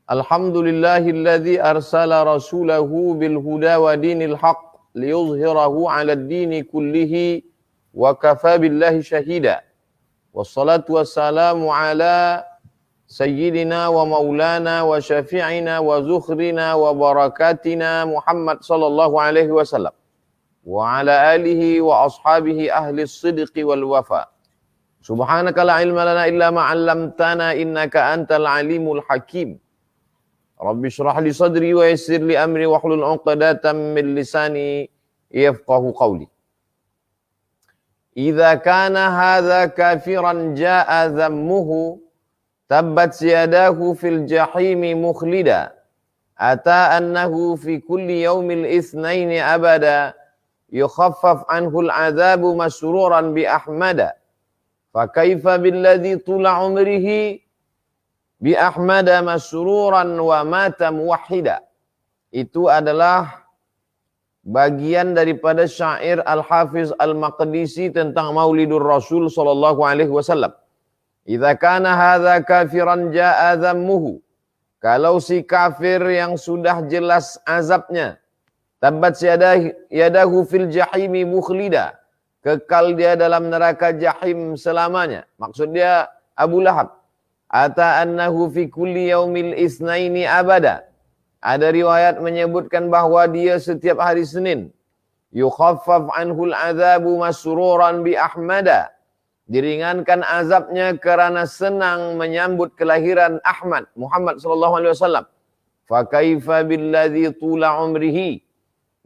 Alhamdulillahilladzi arsala rasulahu bil huda wa dinil haqq liyuzhirahu 'alad dini kullihi wa kafa billahi syahida. Wassalatu wassalamu ala sayyidina wa maulana wa syafi'ina wa zukhrina wa barakatina Muhammad sallallahu alaihi wasallam wa ala alihi wa ashabihi ahli as-sidqi wal wafa. Subhanaka la ilma lana illa ma 'allamtana innaka antal alimul hakim. Rabbi shrah li sadri wa yassir li amri wahlul 'uqdatam min lisani yafqahu qawli. Idza kana hadza kafiran jaa dhammuhu tabbat yadahu fil jahimi mukhlida ata annahu fi kulli yaumil itsnaini abada yukhaffaf anhu al-'adzabu masruran bi ahmada fa kaifa billadzi tula umrihi bi ahmada masruran wa mata muwahhida. Itu adalah bagian daripada syair Al-Hafiz Al-Maqdisi tentang Maulidur Rasul sallallahu alaihi wasallam. Idza kana hadza kafiran jaa dhammuhu. Kalau si kafir yang sudah jelas azabnya, tabbat yadahu fil jahimi mukhlida. Kekal dia dalam neraka jahim selamanya. Maksud dia Abu Lahab. Ata annahu fi kulli yaumil isnaini abada. Ada riwayat menyebutkan bahawa dia setiap hari Senin yukhaffaf anhul azabu masruran bi ahmada. Diringankan azabnya kerana senang menyambut kelahiran Ahmad Muhammad sallallahu alaihi wasallam. Fa kaifa billadzi tula umrihi.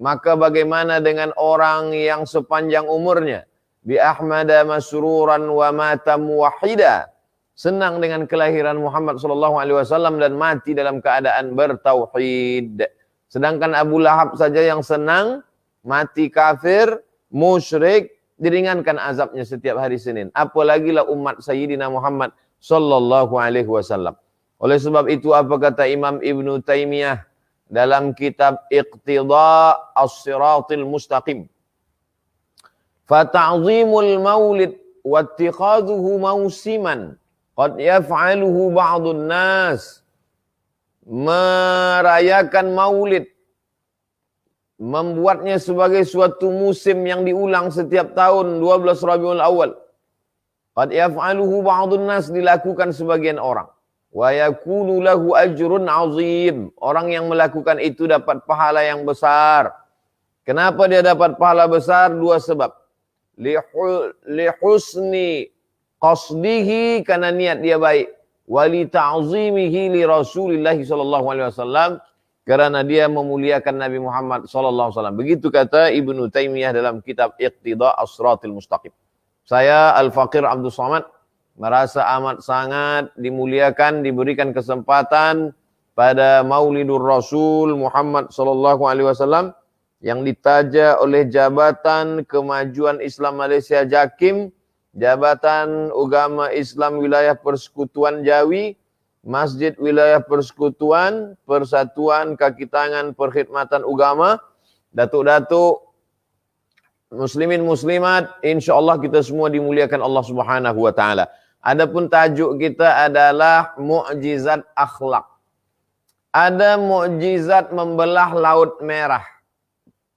Maka bagaimana dengan orang yang sepanjang umurnya bi ahmada masruran wa mata muwahhida. Senang dengan kelahiran Muhammad sallallahu alaihi wasallam dan mati dalam keadaan bertauhid. Sedangkan Abu Lahab saja yang senang, mati kafir, musyrik, diringankan azabnya setiap hari Senin. Apalagilah umat Sayyidina Muhammad sallallahu alaihi wasallam. Oleh sebab itu apa kata Imam Ibn Taymiyah dalam kitab Iqtida' As-Siratil Mustaqim? Fa ta'zimul maulid wa ittikhadhuhu mausiman qad yaf'aluhu ba'dun nas. Merayakan maulid, membuatnya sebagai suatu musim yang diulang setiap tahun 12 Rabiul Awal. Qad yaf'aluhu ba'dun nas, dilakukan sebagian orang. Wa yakunu lahu ajrun 'azim. Orang yang melakukan itu dapat pahala yang besar. Kenapa dia dapat pahala besar? Dua sebab. Li husni qasdihi, karena niat dia baik, wali ta'zimihi li Rasulillah sallallahu alaihi wasallam, karena dia memuliakan Nabi Muhammad sallallahu alaihi wasallam. Begitu kata Ibnu Taimiyah dalam kitab Iqtida' As-Siratil Mustaqim. Saya Al-Faqir Abdul Somad merasa amat sangat dimuliakan, diberikan kesempatan pada Maulidur Rasul Muhammad sallallahu alaihi wasallam yang ditaja oleh Jabatan Kemajuan Islam Malaysia Jakim, Jabatan Ugama Islam Wilayah Persekutuan Jawi, Masjid Wilayah Persekutuan, Persatuan Kaki Tangan Perkhidmatan Ugama, datuk-datuk, muslimin muslimat, insyaallah kita semua dimuliakan Allah Subhanahu wa taala. Adapun tajuk kita adalah mukjizat akhlak. Ada mukjizat membelah Laut Merah.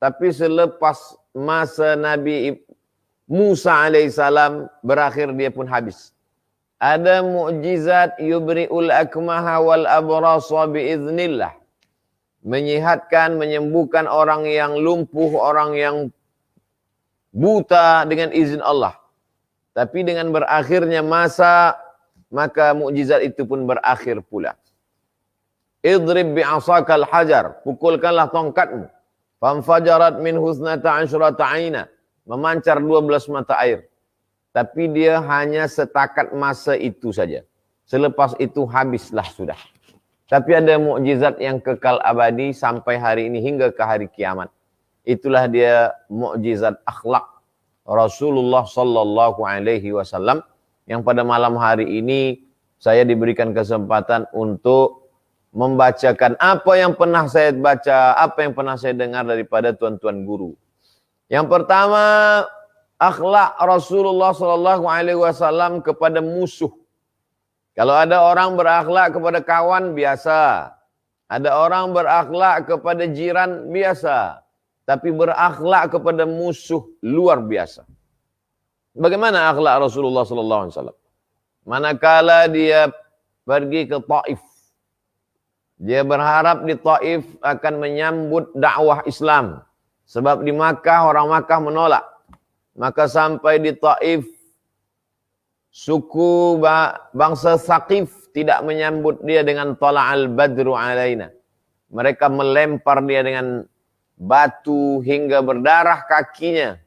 Tapi selepas masa Nabi Musa alaihissalam berakhir, dia pun habis. Ada mukjizat yubri'ul akmaha wal abrasa biiznillah. Menyihatkan, menyembuhkan orang yang lumpuh, orang yang buta dengan izin Allah. Tapi dengan berakhirnya masa, maka mukjizat itu pun berakhir pula. Idrib bi'asakal hajar. Pukulkanlah tongkatmu. Famfajarat min husnata asyrata aina. Memancar 12 mata air. Tapi dia hanya setakat masa itu saja. Selepas itu habislah sudah. Tapi ada mukjizat yang kekal abadi sampai hari ini hingga ke hari kiamat. Itulah dia mukjizat akhlak Rasulullah sallallahu alaihi wasallam, yang pada malam hari ini saya diberikan kesempatan untuk membacakan apa yang pernah saya baca, apa yang pernah saya dengar daripada tuan-tuan guru. Yang pertama, akhlak Rasulullah sallallahu alaihi wasallam kepada musuh. Kalau ada orang berakhlak kepada kawan, biasa. Ada orang berakhlak kepada jiran, biasa. Tapi berakhlak kepada musuh, luar biasa. Bagaimana akhlak Rasulullah SAW? Manakala dia pergi ke Taif, dia berharap di Taif akan menyambut dakwah Islam. Sebab di Makkah, orang Makkah menolak. Maka sampai di Taif, suku bangsa Saqif tidak menyambut dia dengan tala'al badru alaina. Mereka melempar dia dengan batu hingga berdarah kakinya.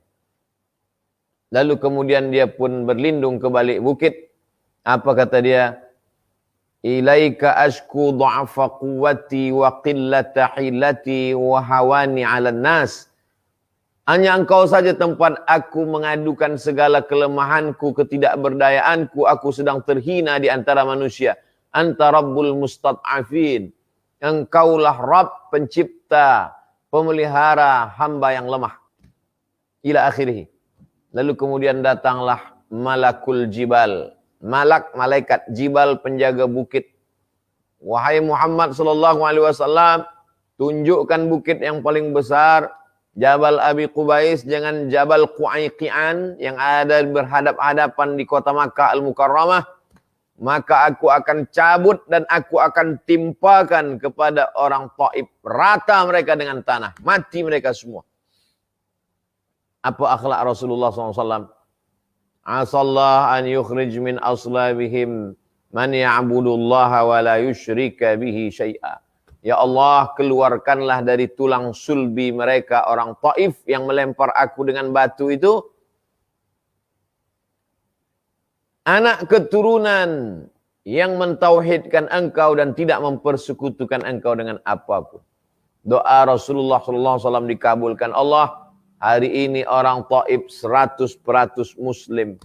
Lalu kemudian dia pun berlindung ke balik bukit. Apa kata dia? Ilaika ashku du'afa quwwati wa qillata hilati wa hawani 'alan nas. Hanya engkau saja tempat aku mengadukan segala kelemahanku, ketidakberdayaanku, aku sedang terhina di antara manusia. Anta Rabbul Mustad'afin. Engkaulah Rabb, pencipta, pemelihara hamba yang lemah. Ila akhirih. Lalu kemudian datanglah Malakul Jibal. Malaikat Jibal, penjaga bukit. Wahai Muhammad sallallahu alaihi wasallam, tunjukkan bukit yang paling besar, Jabal Abi Qubais, jangan Jabal Qu'aiqian yang ada berhadap-hadapan di kota Makkah Al-Mukarramah. Maka aku akan cabut dan aku akan timpakan kepada orang Taif. Rata mereka dengan tanah. Mati mereka semua. Apa akhlak Rasulullah SAW? Asallah an yukhrij min aslabihim man ya'budullaha wa la yushrika bihi syai'a. Ya Allah, keluarkanlah dari tulang sulbi mereka orang Taif yang melempar aku dengan batu itu anak keturunan yang mentauhidkan engkau dan tidak mempersekutukan engkau dengan apapun. Doa Rasulullah SAW dikabulkan Allah. Hari ini orang Taif 100% Muslim.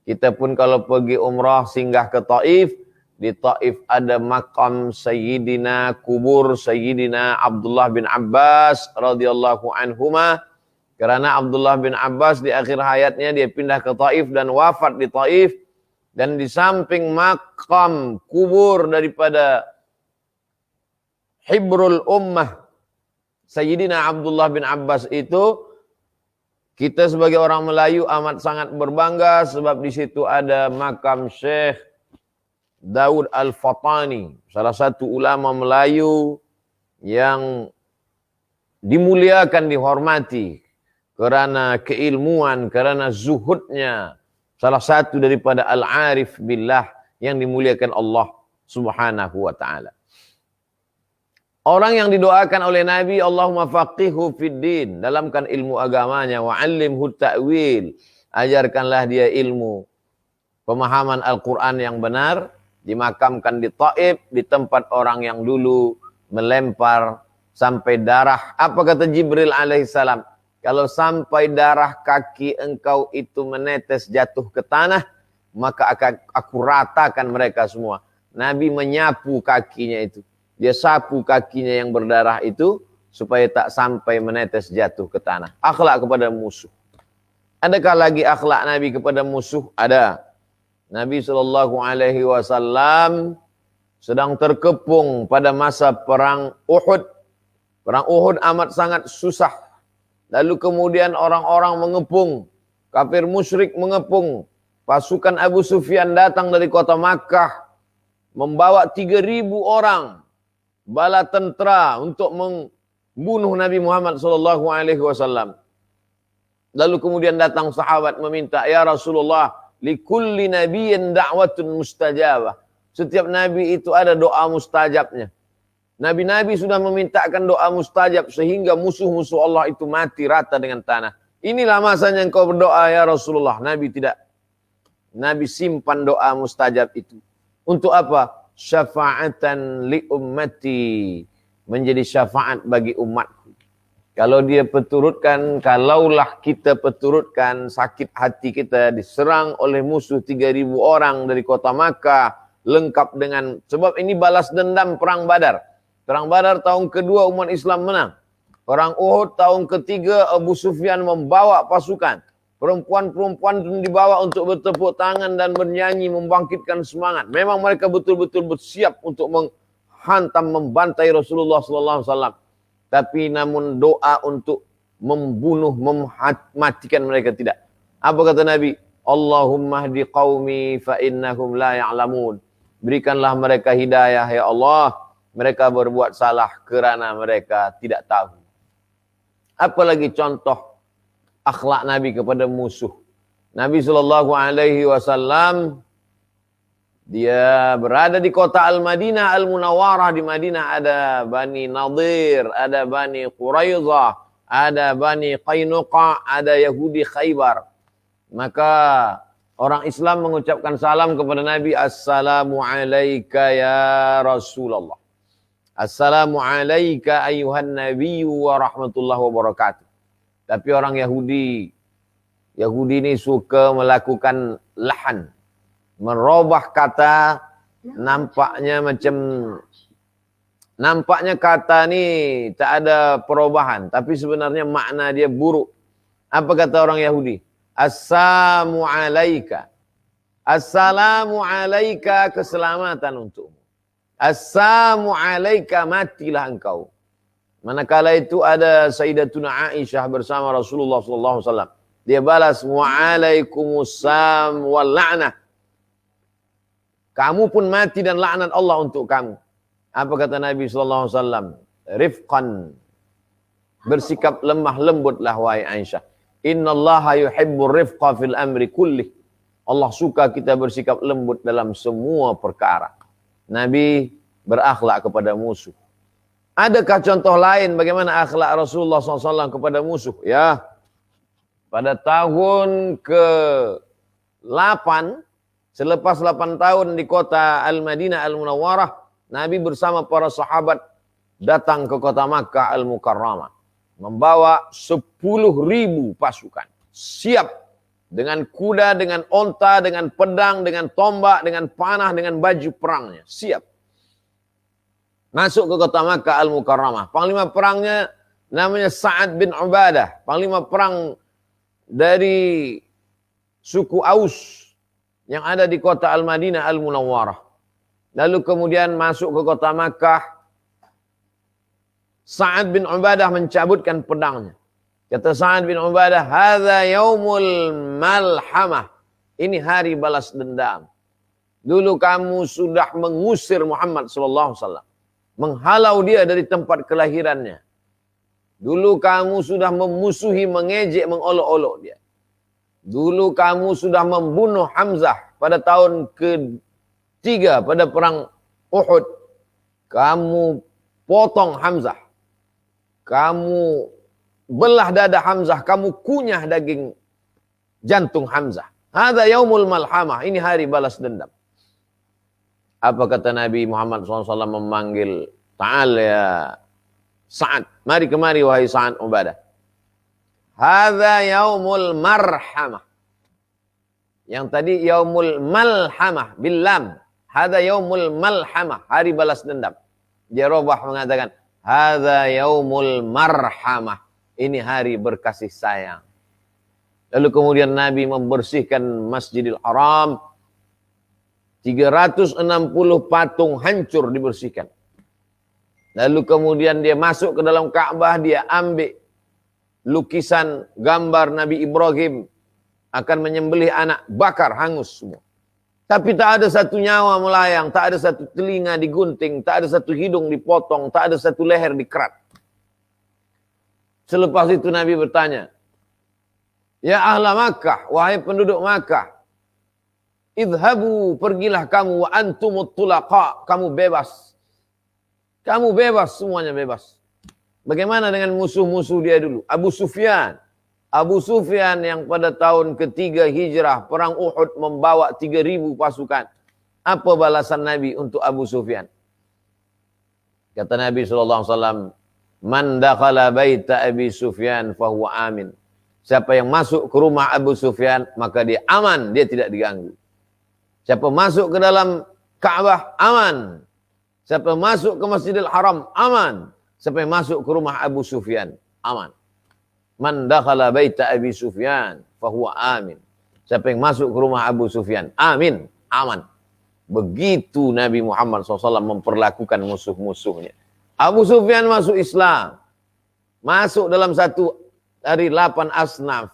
Kita pun kalau pergi umrah singgah ke Taif, di Taif ada makam Sayyidina, kubur Sayyidina Abdullah bin Abbas radhiyallahu anhuma. Karena Abdullah bin Abbas di akhir hayatnya dia pindah ke Taif dan wafat di Taif. Dan di samping makam kubur daripada Hibrul Ummah Sayyidina Abdullah bin Abbas itu, kita sebagai orang Melayu amat sangat berbangga sebab di situ ada makam Syekh Daud Al-Fatani, salah satu ulama Melayu yang dimuliakan, dihormati karena keilmuan, karena zuhudnya, salah satu daripada al-arif billah yang dimuliakan Allah Subhanahu wa taala. Orang yang didoakan oleh Nabi, Allahumma faqihu fid din, dalamkan ilmu agamanya, wa 'allimhu ta'wil, ajarkanlah dia ilmu pemahaman Al-Qur'an yang benar. Dimakamkan di Taif, di tempat orang yang dulu melempar sampai darah. Apa kata Jibril alaihissalam? Kalau sampai darah kaki engkau itu menetes jatuh ke tanah, maka akan aku ratakan mereka semua. Nabi menyapu kakinya itu. Dia sapu kakinya yang berdarah itu supaya tak sampai menetes jatuh ke tanah. Akhlak kepada musuh. Adakah lagi akhlak Nabi kepada musuh? Ada. Nabi SAW sedang terkepung pada masa perang Uhud. Perang Uhud amat sangat susah. Lalu kemudian orang-orang mengepung. Kafir musyrik mengepung. Pasukan Abu Sufyan datang dari kota Makkah. Membawa 3.000 orang. Bala tentera untuk membunuh Nabi Muhammad SAW. Lalu kemudian datang sahabat meminta, ya Rasulullah, likulli nabiyyin da'watun mustajabah. Setiap nabi itu ada doa mustajabnya. Nabi-nabi sudah memintakan doa mustajab sehingga musuh-musuh Allah itu mati rata dengan tanah. Inilah masanya engkau berdoa ya Rasulullah. Nabi tidak. Nabi simpan doa mustajab itu. Untuk apa? Syafa'atan li ummati. Menjadi syafaat bagi umatku. Kalau dia peturutkan, kalaulah kita peturutkan sakit hati kita diserang oleh musuh 3.000 orang dari kota Makkah, lengkap dengan, sebab ini balas dendam perang Badar. Perang Badar tahun kedua umat Islam menang. Perang Uhud tahun ketiga Abu Sufyan membawa pasukan. Perempuan-perempuan itu dibawa untuk bertepuk tangan dan bernyanyi, membangkitkan semangat. Memang mereka betul-betul bersiap untuk menghantam, membantai Rasulullah SAW. Tapi namun doa untuk membunuh, mematikan mereka tidak. Apa kata Nabi? Allahumma hdi qaumi fa innahum la ya'lamun. Berikanlah mereka hidayah ya Allah. Mereka berbuat salah kerana mereka tidak tahu. Apalagi contoh akhlak Nabi kepada musuh. Nabi SAW dia berada di kota Al-Madinah Al-Munawwarah. Di Madinah ada Bani Nadir, ada Bani Quraidah, ada Bani Qainuqa, ada Yahudi Khaybar. Maka orang Islam mengucapkan salam kepada Nabi, Assalamu alayka ya Rasulullah. Assalamu alayka ayuhan nabiyyu wa rahmatullahi wa barakatuh. Tapi orang Yahudi ini suka melakukan lahan. Merubah kata, nampaknya kata ni tak ada perubahan. Tapi sebenarnya makna dia buruk. Apa kata orang Yahudi? Assalamu alayka. Assalamu alayka, keselamatan untukmu. Assalamu alayka, matilah engkau. Manakala itu ada Sayyidatuna Aisyah bersama Rasulullah SAW. Dia balas, wa'alaikumussalam wal la'nah. Kamu pun mati dan laknat Allah untuk kamu. Apa kata Nabi SAW? Rifqan. Bersikap lemah lembutlah wahai Aisyah. Innallaha yuhibbur rifqa fil amri kullih. Allah suka kita bersikap lembut dalam semua perkara. Nabi berakhlak kepada musuh. Adakah contoh lain bagaimana akhlak Rasulullah SAW kepada musuh? Ya, pada tahun ke-8, selepas 8 tahun di kota Al-Madinah Al-Munawwarah, Nabi bersama para sahabat datang ke kota Makkah Al-Mukarramah. Membawa 10.000 pasukan. Siap dengan kuda, dengan onta, dengan pedang, dengan tombak, dengan panah, dengan baju perangnya. Siap. Masuk ke kota Makkah Al-Mukarramah. Panglima perangnya namanya Sa'ad bin Ubadah. Panglima perang dari suku Aus yang ada di kota Al-Madinah Al-Munawwarah. Lalu kemudian masuk ke kota Makkah. Sa'ad bin Ubadah mencabutkan pedangnya. Kata Sa'ad bin Ubadah, hadza yaumul malhamah. Ini hari balas dendam. Dulu kamu sudah mengusir Muhammad SAW. Menghalau dia dari tempat kelahirannya. Dulu kamu sudah memusuhi, mengejek, mengolok-olok dia. Dulu kamu sudah membunuh Hamzah pada tahun ke-3 pada perang Uhud. Kamu potong Hamzah. Kamu belah dada Hamzah. Kamu kunyah daging jantung Hamzah. Hadza yaumul malhamah. Ini hari balas dendam. Apa kata Nabi Muhammad SAW memanggil, Ta'al ya Sa'ad. Mari kemari wahai Sa'ad Ubadah. Hadza yaumul marhamah. Yang tadi yaumul malhamah. Billam. Hadza yaumul malhamah. Hari balas dendam. Dia robah mengatakan, Hadza yaumul marhamah. Ini hari berkasih sayang. Lalu kemudian Nabi membersihkan Masjidil Haram. 360 patung hancur dibersihkan. Lalu kemudian dia masuk ke dalam Ka'bah, dia ambil lukisan gambar Nabi Ibrahim akan menyembelih anak, bakar, hangus semua. Tapi tak ada satu nyawa melayang, tak ada satu telinga digunting, tak ada satu hidung dipotong, tak ada satu leher dikerat. Selepas itu Nabi bertanya, ya ahla Makkah, wahai penduduk Makkah, idhabu, pergilah kamu, wa antumut tulaqa, kamu bebas. Kamu bebas, semuanya bebas. Bagaimana dengan musuh-musuh dia dulu? Abu Sufyan. Abu Sufyan yang pada tahun ke-3 Hijrah, perang Uhud membawa 3.000 pasukan. Apa balasan Nabi untuk Abu Sufyan? Kata Nabi SAW, Man dakhala baita Abi Sufyan fahuwa amin. Siapa yang masuk ke rumah Abu Sufyan, maka dia aman, dia tidak diganggu. Siapa masuk ke dalam Ka'bah, aman. Siapa masuk ke Masjidil Haram, aman. Siapa yang masuk ke rumah Abu Sufyan, aman. Man dakhala baita Abi Sufyan, fahuwa amin. Siapa yang masuk ke rumah Abu Sufyan, amin, aman. Begitu Nabi Muhammad SAW memperlakukan musuh-musuhnya. Abu Sufyan masuk Islam. Masuk dalam satu dari 8 asnaf.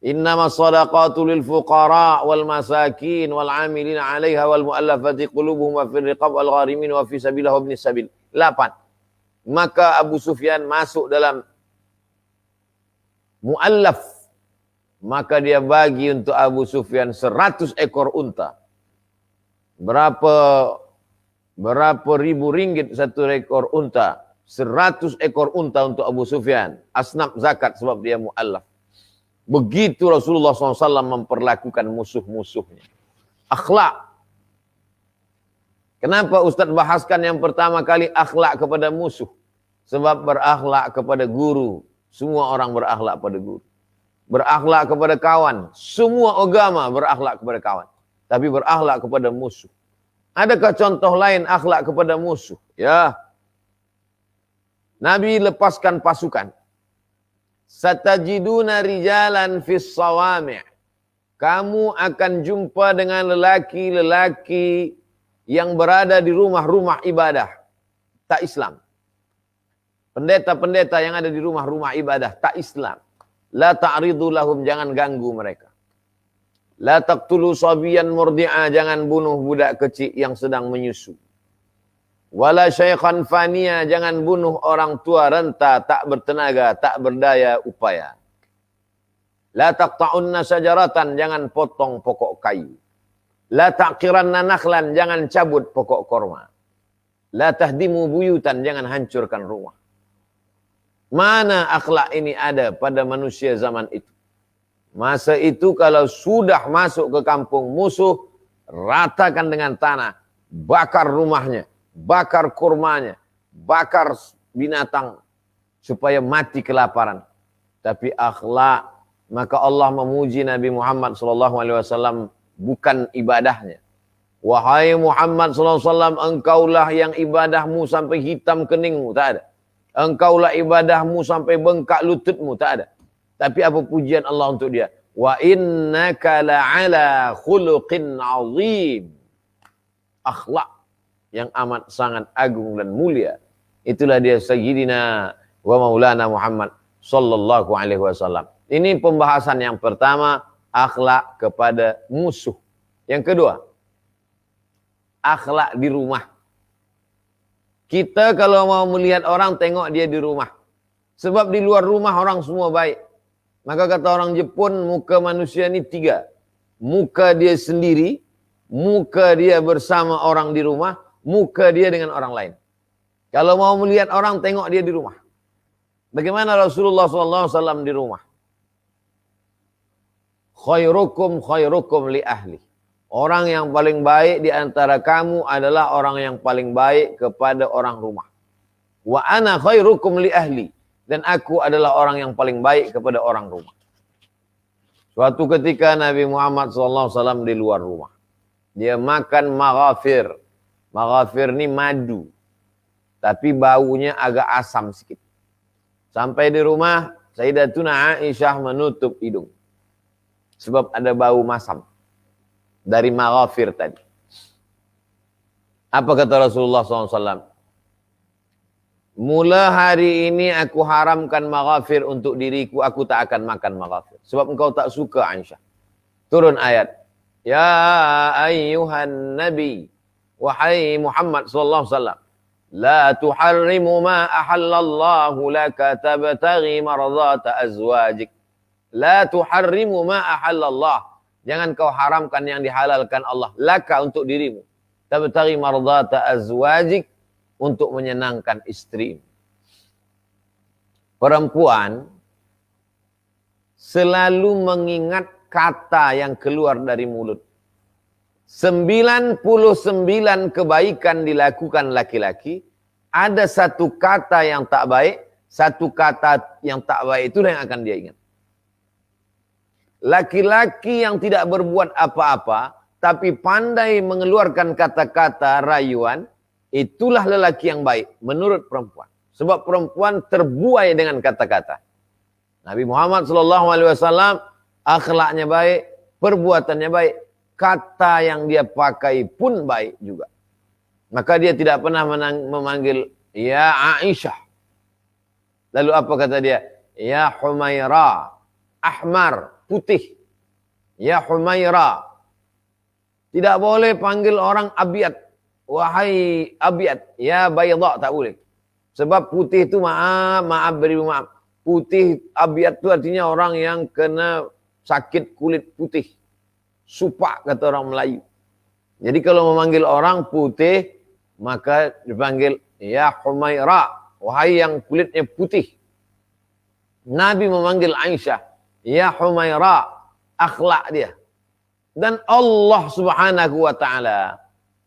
Innama sadaqatu lil fuqara wal masakin wal amilina 'alaiha wal mu'allafati qulubuhum wa fil riqab wal gharimin wa fi sabilillah wa ibnis sabil. 8. Maka Abu Sufyan masuk dalam mu'allaf. Maka dia bagi untuk Abu Sufyan 100 ekor unta. Berapa ribu ringgit satu ekor unta? 100 ekor unta untuk Abu Sufyan. Asnaf zakat sebab dia mu'allaf. Begitu Rasulullah SAW memperlakukan musuh-musuhnya. Akhlak. Kenapa Ustaz bahaskan yang pertama kali akhlak kepada musuh? Sebab berakhlak kepada guru. Semua orang berakhlak pada guru. Berakhlak kepada kawan. Semua agama berakhlak kepada kawan. Tapi berakhlak kepada musuh. Adakah contoh lain akhlak kepada musuh? Ya. Nabi lepaskan pasukan. Satajiduna rijalan fis sawami'. Kamu akan jumpa dengan lelaki-lelaki yang berada di rumah-rumah ibadah. Tak Islam. Pendeta-pendeta yang ada di rumah-rumah ibadah. Tak Islam. La ta'ridu lahum, jangan ganggu mereka. La taqtulu sabiyan murdi'a, jangan bunuh budak kecil yang sedang menyusu. Wala syaikhan faniya, jangan bunuh orang tua renta, tak bertenaga, tak berdaya upaya. La taqta'unna sajaratan, jangan potong pokok kayu. La taqiranna nakhlan, jangan cabut pokok korma. La tahdimu buyutan, jangan hancurkan rumah. Mana akhlak ini ada pada manusia zaman itu? Masa itu kalau sudah masuk ke kampung musuh, ratakan dengan tanah, bakar rumahnya, bakar kurmanya, bakar binatang supaya mati kelaparan. Tapi akhlak, maka Allah memuji Nabi Muhammad SAW bukan ibadahnya. Wahai Muhammad SAW, engkaulah yang ibadahmu sampai hitam keningmu, tak ada. Engkaulah ibadahmu sampai bengkak lututmu, tak ada. Tapi apa pujian Allah untuk dia? Wa innaka la'ala khuluqin azim. Akhlak yang amat sangat agung dan mulia. Itulah dia Sayyidina wa Maulana Muhammad sallallahu alaihi wasallam. Ini pembahasan yang pertama, akhlak kepada musuh. Yang kedua, akhlak di rumah. Kita kalau mau melihat orang, tengok dia di rumah. Sebab di luar rumah orang semua baik. Maka kata orang Jepun, muka manusia ini 3. Muka dia sendiri, muka dia bersama orang di rumah, muka dia dengan orang lain. Kalau mau melihat orang, tengok dia di rumah. Bagaimana Rasulullah SAW di rumah? Khairukum khairukum li ahli. Orang yang paling baik di antara kamu adalah orang yang paling baik kepada orang rumah. Wa ana khairukum li ahli. Dan aku adalah orang yang paling baik kepada orang rumah. Suatu ketika Nabi Muhammad SAW di luar rumah. Dia makan maghafir. Maghafir ini madu. Tapi baunya agak asam sedikit. Sampai di rumah, Sayyidatuna Aisyah menutup hidung. Sebab ada bau masam. Dari maghafir tadi. Apa kata Rasulullah SAW? Mula hari ini aku haramkan maghafir untuk diriku, aku tak akan makan maghafir. Sebab engkau tak suka Aisyah. Turun ayat. Ya ayyuhan nabi, wahai Muhammad SAW, la tuharrimu ma ahallallahu laka tabtaghi mardata azwajik. La tuharrimu ma ahallallah. Jangan kau haramkan yang dihalalkan Allah. Laka untuk dirimu. Tabtaghi mardata azwajik. Untuk menyenangkan istri. Perempuan selalu mengingat kata yang keluar dari mulut. 99 kebaikan dilakukan laki-laki. Ada satu kata yang tak baik. Satu kata yang tak baik itulah yang akan dia ingat. Laki-laki yang tidak berbuat apa-apa, tapi pandai mengeluarkan kata-kata rayuan, itulah lelaki yang baik menurut perempuan. Sebab perempuan terbuai dengan kata-kata. Nabi Muhammad SAW akhlaknya baik, perbuatannya baik, kata yang dia pakai pun baik juga. Maka dia tidak pernah memanggil ya Aisyah. Lalu apa kata dia? Ya Humaira, ahmar, putih. Ya Humaira. Tidak boleh panggil orang abyad. Wahai abyad, ya bayda, tak boleh. Sebab putih itu maaf beri maaf. Putih abyad itu artinya orang yang kena sakit kulit putih. Supak kata orang Melayu. Jadi kalau memanggil orang putih, maka dipanggil ya Humaira, wahai yang kulitnya putih. Nabi memanggil Aisyah, ya Humaira, akhlak dia. Dan Allah Subhanahu wa taala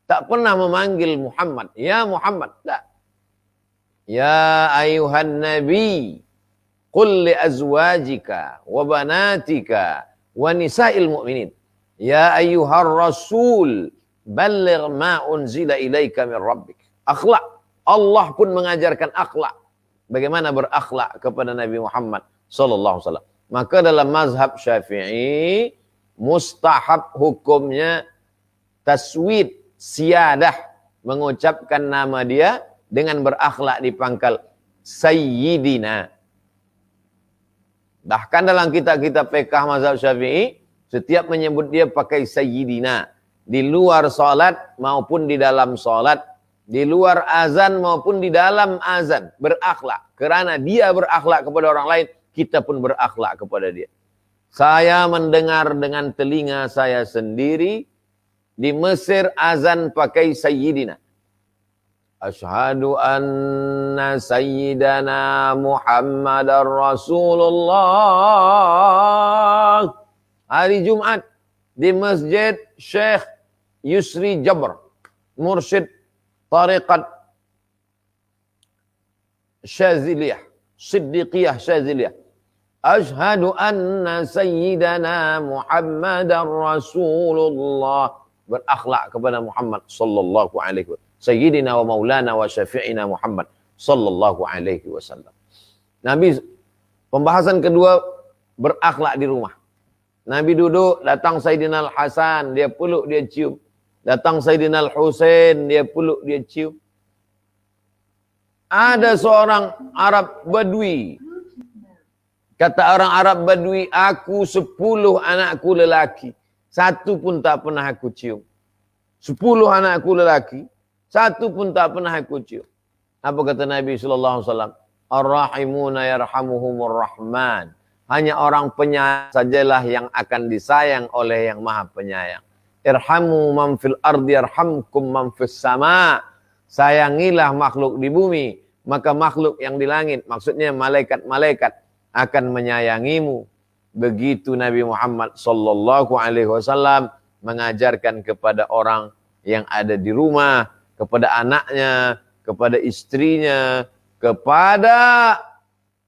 tak pernah memanggil Muhammad, ya Muhammad, tak. Ya ayuhan nabi, qul li azwajika wa banatika wa nisa'il mu'minin. Ya ayuhar rasul, balligh ma unzila ilaika min rabbik. Akhlak. Allah pun mengajarkan akhlak. Bagaimana berakhlak kepada Nabi Muhammad sallallahu alaihi wasallam. Maka dalam mazhab Syafi'i mustahab hukumnya taswid siyadah, mengucapkan nama dia dengan berakhlak di pangkal sayyidina. Bahkan dalam kitab-kitab fiqh mazhab Syafi'i setiap menyebut dia pakai sayyidina di luar salat maupun di dalam salat, di luar azan maupun di dalam azan, berakhlak. Kerana dia berakhlak kepada orang lain, kita pun berakhlak kepada dia. Saya mendengar dengan telinga saya sendiri di Mesir azan pakai sayyidina. Asyhadu anna sayyidana Muhammadar Rasulullah. Hari Jumat di Masjid Syekh Yusri Jabr, mursyid tariqat Syaziliyah, Siddiqiyah Syaziliyah. Asyhadu anna sayyidana Muhammadar Rasulullah. Berakhlak kepada Muhammad sallallahu alaihi wasallam. Sayyidina wa maulana wa syafi'ina Muhammad sallallahu alaihi wasallam. Nabi, pembahasan kedua, berakhlak di rumah. Nabi duduk, datang Sayyidina Al-Hasan, dia peluk, dia cium. Datang Sayyidina Al-Husain, dia peluk, dia cium. Ada seorang Arab Badui. Kata orang Arab Badui, aku 10 anakku lelaki, satu pun tak pernah aku cium. 10 anakku lelaki, satu pun tak pernah aku cium. Apa kata Nabi sallallahu alaihi wasallam? Ar-rahimuna yarhamuhumur rahman. Hanya orang penyayang sajalah yang akan disayang oleh yang Maha Penyayang. Irhamu man fil ardi yarhamkum man fis sama. Sayangilah makhluk di bumi, maka makhluk yang di langit, maksudnya malaikat-malaikat, akan menyayangimu. Begitu Nabi Muhammad sallallahu alaihi wasallam mengajarkan kepada orang yang ada di rumah, kepada anaknya, kepada istrinya, kepada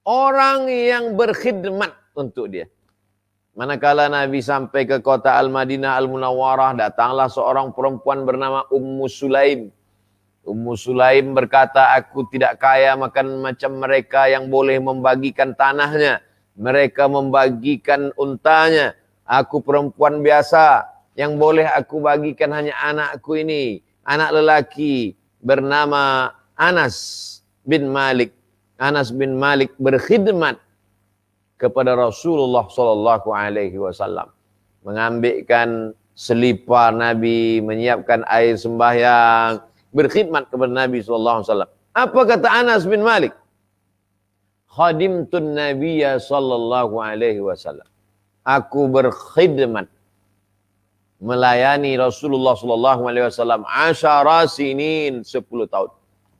orang yang berkhidmat untuk dia. Manakala Nabi sampai ke kota Al-Madinah Al-Munawwarah, datanglah seorang perempuan bernama Ummu Sulaim. Ummu Sulaim berkata, aku tidak kaya makan macam mereka yang boleh membagikan tanahnya. Mereka membagikan untanya. Aku perempuan biasa, yang boleh aku bagikan hanya anakku ini. Anak lelaki bernama Anas bin Malik. Anas bin Malik berkhidmat kepada Rasulullah sallallahu alaihi wasallam. Mengambilkan selipar Nabi, menyiapkan air sembahyang, berkhidmat kepada Nabi sallallahu alaihi wasallam. Apa kata Anas bin Malik? Khadimtun Nabiyya sallallahu alaihi wasallam. Aku berkhidmat melayani Rasulullah sallallahu alaihi wasallam 10 sinin, 10 tahun.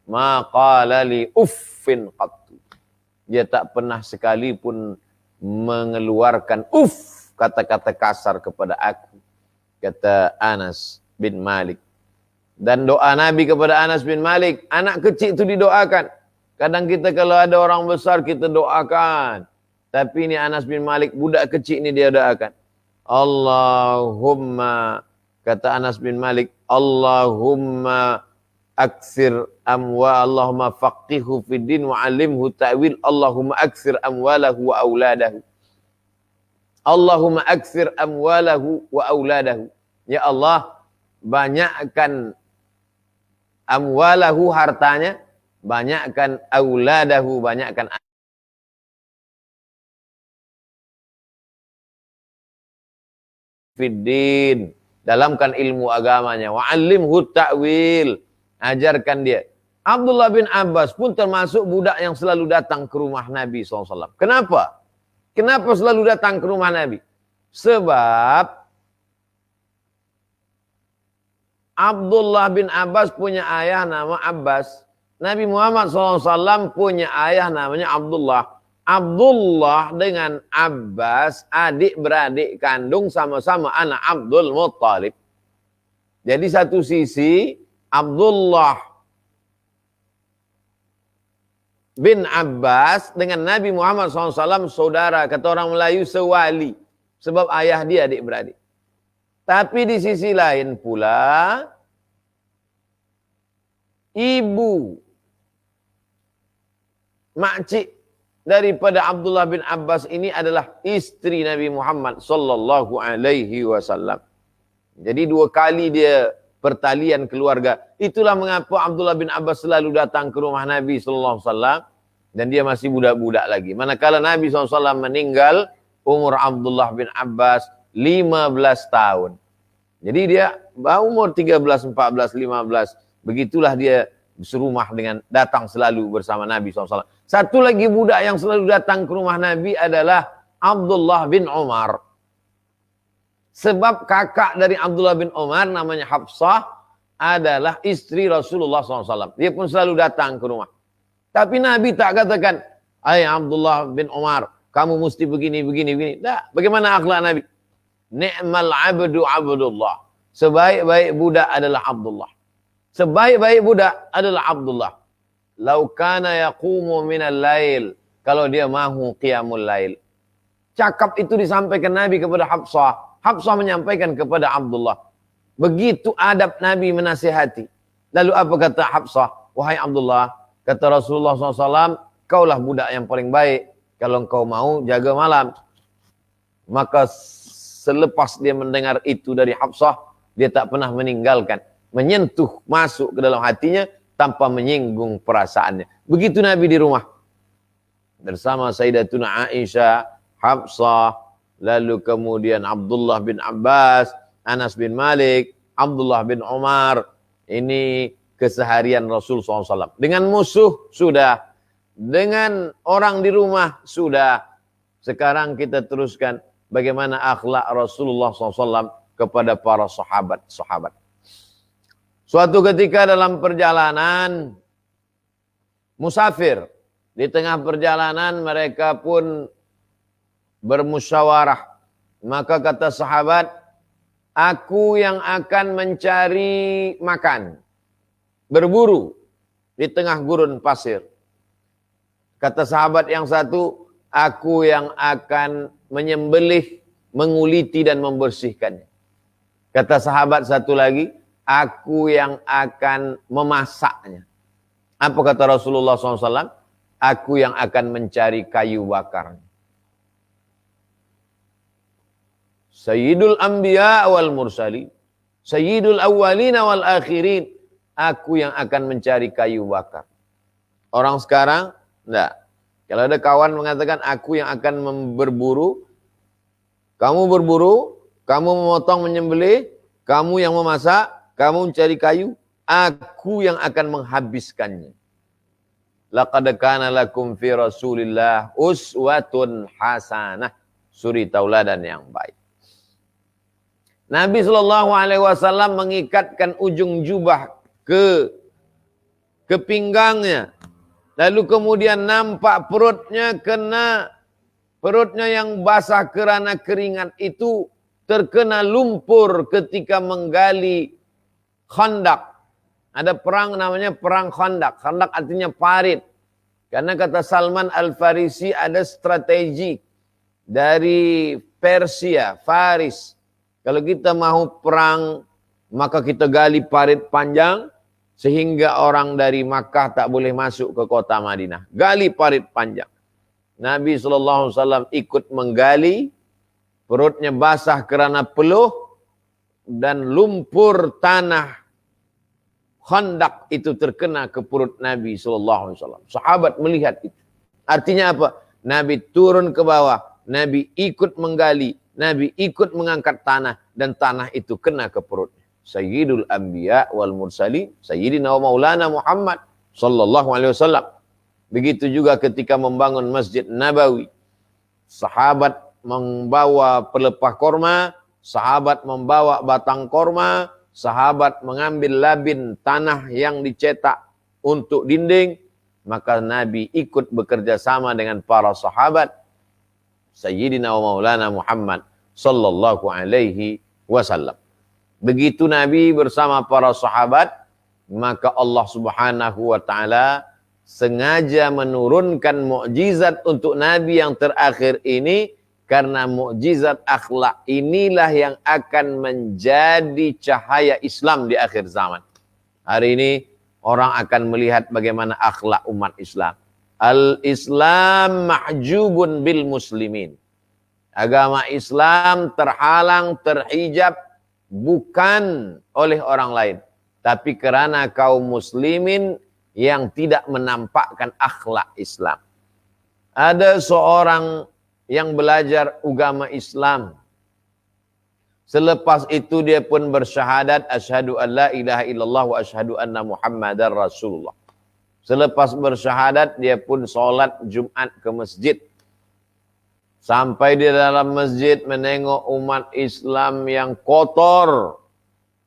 Ma qala li uffin qattu. Dia tak pernah sekalipun mengeluarkan kata-kata kasar kepada aku, kata Anas bin Malik. Dan doa Nabi kepada Anas bin Malik, anak kecil itu didoakan. Kadang kita kalau ada orang besar kita doakan, tapi ini Anas bin Malik, budak kecil ini dia doakan. Allahumma, kata Anas bin Malik, Allahumma aksir Allahumma faqihu fid din wa alimhu ta'wil, Allahumma aksir amwalahu wa auladahu. Allahumma aktsir amwalahu wa auladahu. Ya Allah, banyakkan amwalahu hartanya, banyakkan auladahu, banyakkan fiddin, dalamkan ilmu agamanya, wa'allimhu ta'wil, ajarkan dia. Abdullah bin Abbas pun termasuk budak yang selalu datang ke rumah Nabi SAW. Kenapa? Kenapa selalu datang ke rumah Nabi? Sebab Abdullah bin Abbas punya ayah nama Abbas. Nabi Muhammad SAW punya ayah namanya Abdullah. Abdullah dengan Abbas, adik-beradik kandung, sama-sama anak Abdul Muttalib. Jadi satu sisi Abdullah bin Abbas dengan Nabi Muhammad SAW saudara, kata orang Melayu sewali. Sebab ayah dia adik-beradik. Tapi di sisi lain pula, ibu makcik daripada Abdullah bin Abbas ini adalah istri Nabi Muhammad sallallahu alaihi wasallam. Jadi dua kali dia pertalian keluarga. Itulah mengapa Abdullah bin Abbas selalu datang ke rumah Nabi sallallahu alaihi wasallam dan dia masih budak-budak lagi. Manakala Nabi SAW meninggal, umur Abdullah bin Abbas 15 tahun. Jadi dia umur 13, 14, 15. Begitulah dia serumah dengan datang selalu bersama Nabi SAW. Satu lagi budak yang selalu datang ke rumah Nabi adalah Abdullah bin Umar. Sebab kakak dari Abdullah bin Umar namanya Hafsah adalah istri Rasulullah SAW. Dia pun selalu datang ke rumah. Tapi Nabi tak katakan, "Hai Abdullah bin Umar, kamu mesti begini, begini, begini." Tak. Bagaimana akhlak Nabi? Ni'mal abdu Abdullah. Sebaik-baik budak adalah Abdullah. Sebaik-baik budak adalah Abdullah. Lau kana yaqumu minal lail. Kalau dia mahu qiyamul lail. Cakap itu disampaikan Nabi kepada Hafsah. Hafsah menyampaikan kepada Abdullah. Begitu adab Nabi menasihati. Lalu apa kata Hafsah? Wahai Abdullah, kata Rasulullah SAW, kaulah budak yang paling baik. Kalau engkau mau jaga malam. Maka selepas dia mendengar itu dari Hafsah, dia tak pernah meninggalkan. Menyentuh, masuk ke dalam hatinya tanpa menyinggung perasaannya. Begitu Nabi di rumah. Bersama Sayyidatuna Aisyah, Hafsah, lalu kemudian Abdullah bin Abbas, Anas bin Malik, Abdullah bin Umar. Ini keseharian Rasul SAW. Dengan musuh sudah. Dengan orang di rumah sudah. Sekarang kita teruskan bagaimana akhlak Rasulullah SAW kepada para sahabat-sahabat. Suatu ketika dalam perjalanan musafir. Di tengah perjalanan mereka pun bermusyawarah. Maka kata sahabat, aku yang akan mencari makan. Berburu di tengah gurun pasir. Kata sahabat yang satu, aku yang akan menyembelih, menguliti dan membersihkannya. Kata sahabat satu lagi, aku yang akan memasaknya. Apa kata Rasulullah SAW? Aku yang akan mencari kayu bakar. Sayyidul Anbiya wal Mursalin. Sayyidul Awwalina wal Akhirin. Aku yang akan mencari kayu bakar. Orang sekarang, enggak. Kalau ada kawan mengatakan, aku yang akan berburu. Kamu berburu, kamu memotong menyembelih, kamu yang memasak, kamu mencari kayu. Aku yang akan menghabiskannya. Laqad kana lakum fi Rasulillah uswatun hasanah. Suri tauladan yang baik. Nabi SAW mengikatkan ujung jubah ke pinggangnya. Lalu kemudian nampak perutnya yang basah kerana keringat itu terkena lumpur ketika menggali Khandaq. Ada perang namanya perang Khandaq. Khandaq artinya parit. Karena kata Salman Al-Farisi ada strategi dari Persia, Faris. Kalau kita mau perang, maka kita gali parit panjang sehingga orang dari Makkah tak boleh masuk ke kota Madinah. Gali parit panjang. Nabi SAW ikut menggali perutnya basah kerana peluh, dan lumpur tanah Khandaq itu terkena ke perut Nabi SAW. Sahabat melihat itu. Artinya apa? Nabi turun ke bawah, Nabi ikut menggali, Nabi ikut mengangkat tanah, dan tanah itu kena ke perutnya. Sayyidul Anbiya wal Mursalin, Sayyidina wa Maulana Muhammad sallallahu alaihi wasallam. Begitu juga ketika membangun Masjid Nabawi. Sahabat membawa pelepah korma, sahabat membawa batang korma, sahabat mengambil labin tanah yang dicetak untuk dinding, maka Nabi ikut bekerja sama dengan para sahabat Sayyidina wa Maulana Muhammad sallallahu alaihi wasallam. Begitu Nabi bersama para sahabat, maka Allah Subhanahu wa taala sengaja menurunkan mukjizat untuk Nabi yang terakhir ini, karena mukjizat akhlak inilah yang akan menjadi cahaya Islam di akhir zaman. Hari ini orang akan melihat bagaimana akhlak umat Islam. Al-Islam mahjubun bil muslimin. Agama Islam terhalang, terhijab bukan oleh orang lain, tapi kerana kaum muslimin yang tidak menampakkan akhlak Islam. Ada seorang yang belajar agama Islam. Selepas itu dia pun bersyahadat, asyhadu an la ilaha illallah wa asyhadu anna Muhammadar Rasulullah. Selepas bersyahadat dia pun solat Jumat ke masjid. Sampai di dalam masjid menengok umat Islam yang kotor.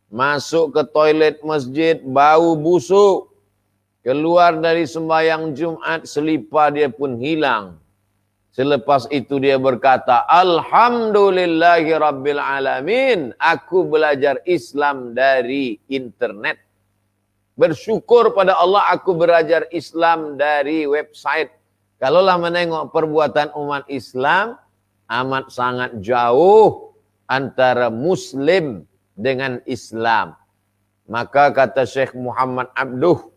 Masuk ke toilet masjid, bau busuk. Keluar dari sembahyang Jumat, selipar dia pun hilang. Selepas itu dia berkata, Alhamdulillahi Rabbil Alamin. Aku belajar Islam dari internet. Bersyukur pada Allah aku belajar Islam dari website. Kalaulah menengok perbuatan umat Islam, amat sangat jauh antara Muslim dengan Islam. Maka kata Syekh Muhammad Abduh,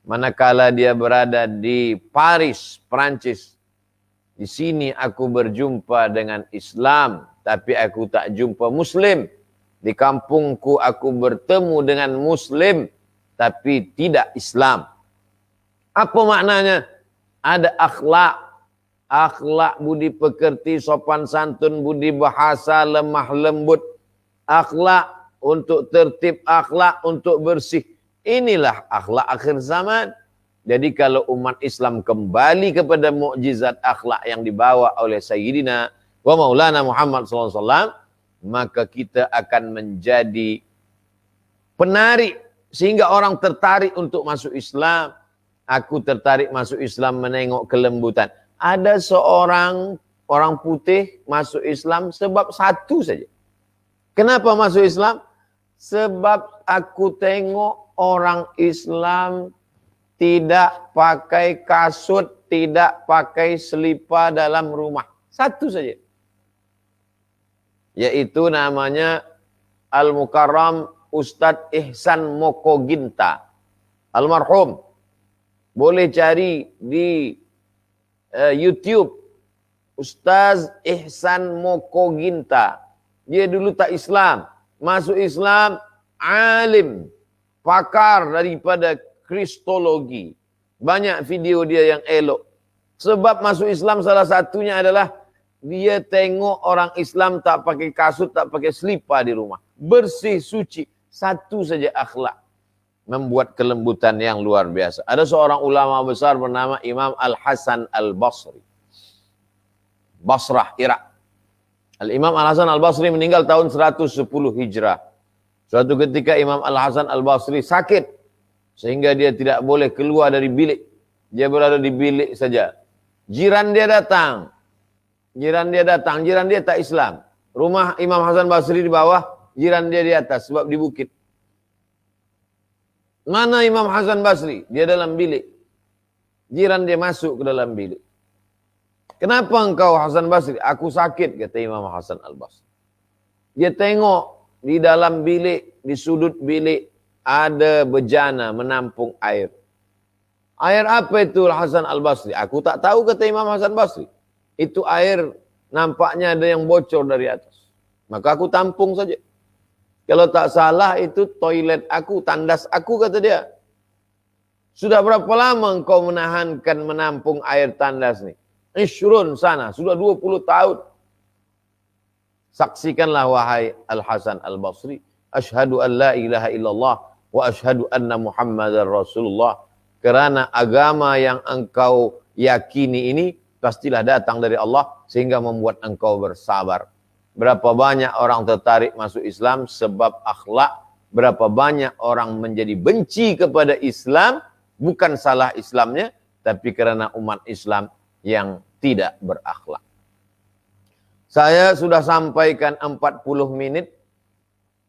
manakala dia berada di Paris, Perancis, di sini aku berjumpa dengan Islam, tapi aku tak jumpa Muslim. Di kampungku aku bertemu dengan Muslim, tapi tidak Islam. Apa maknanya? Ada akhlak, akhlak budi pekerti, sopan santun, budi bahasa, lemah lembut, akhlak untuk tertib, akhlak untuk bersih. Inilah akhlak akhir zaman. Jadi kalau umat Islam kembali kepada mukjizat akhlak yang dibawa oleh Sayyidina wa Maulana Muhammad SAW, maka kita akan menjadi penarik sehingga orang tertarik untuk masuk Islam. Aku tertarik masuk Islam menengok kelembutan. Ada seorang orang putih masuk Islam sebab satu saja. Kenapa masuk Islam? Sebab aku tengok orang Islam tidak pakai kasut, tidak pakai selipar dalam rumah. Satu saja. Yaitu namanya Al-Mukarram Ustadz Ihsan Mokoginta. Almarhum. Boleh cari di YouTube. Ustaz Ihsan Mokoginta. Dia dulu tak Islam. Masuk Islam, alim. Pakar daripada kristologi. Banyak video dia yang elok. Sebab masuk Islam salah satunya adalah dia tengok orang Islam tak pakai kasut, tak pakai selipar di rumah. Bersih, suci. Satu saja akhlak. Membuat kelembutan yang luar biasa. Ada seorang ulama besar bernama Imam Al-Hasan Al-Basri. Basrah, Irak. Al-Imam Al-Hasan Al-Basri meninggal tahun 110 Hijrah. Suatu ketika Imam Al-Hasan Al-Basri sakit. Sehingga dia tidak boleh keluar dari bilik. Dia berada di bilik saja. Jiran dia datang. Jiran dia tak Islam. Rumah Imam Hasan Basri di bawah, jiran dia di atas sebab di bukit. Mana Imam Hasan Basri? Dia dalam bilik. Jiran dia masuk ke dalam bilik. Kenapa engkau Hasan Basri? Aku sakit, kata Imam Hasan Al-Basri. Dia tengok di dalam bilik, di sudut bilik, ada bejana menampung air. Air apa itu Hasan Al-Basri? Aku tak tahu, kata Imam Hasan Basri. Itu air nampaknya ada yang bocor dari atas. maka aku tampung saja. Kalau tak salah itu toilet aku, tandas aku, kata dia. Sudah berapa lama engkau menampung air tandas ni? Ishrun sana, sudah 20 tahun. Saksikanlah wahai Al-Hasan Al-Basri, asyhadu an la ilaha illallah wa asyhadu anna Muhammadar Rasulullah. Kerana agama yang engkau yakini ini pastilah datang dari Allah sehingga membuat engkau bersabar. Berapa banyak orang tertarik masuk Islam sebab akhlak, berapa banyak orang menjadi benci kepada Islam, bukan salah Islamnya, tapi karena umat Islam yang tidak berakhlak. Saya sudah sampaikan 40 menit.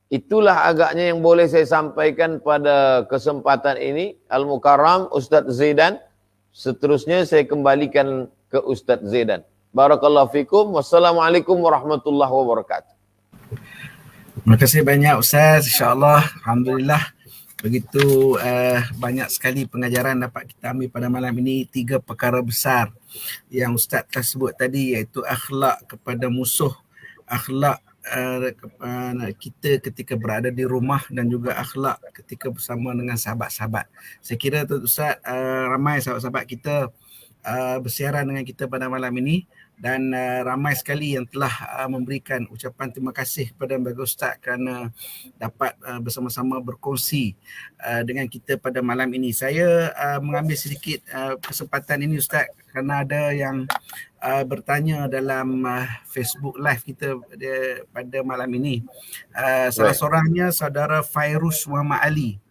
Itulah agaknya yang boleh saya sampaikan pada kesempatan ini. Al-Mukarram, Ustaz Zaidan. Seterusnya saya kembalikan ke Ustaz Zaidan. Barakallahu fikum. Wassalamualaikum warahmatullahi wabarakatuh. Terima kasih banyak Ustaz. InsyaAllah, Alhamdulillah. Begitu banyak sekali pengajaran dapat kita ambil pada malam ini. 3 perkara besar yang Ustaz telah sebut tadi, iaitu akhlak kepada musuh, akhlak kita ketika berada di rumah, dan juga akhlak ketika bersama dengan sahabat-sahabat. Saya kira Ustaz, ramai sahabat-sahabat kita bersiaran dengan kita pada malam ini, dan ramai sekali yang telah memberikan ucapan terima kasih kepada Bagus Ustaz kerana dapat bersama-sama berkongsi dengan kita pada malam ini. Saya mengambil sedikit kesempatan ini Ustaz kerana ada yang bertanya dalam Facebook live kita pada malam ini. Salah seorangnya saudara Fairuz Muhammad Ali.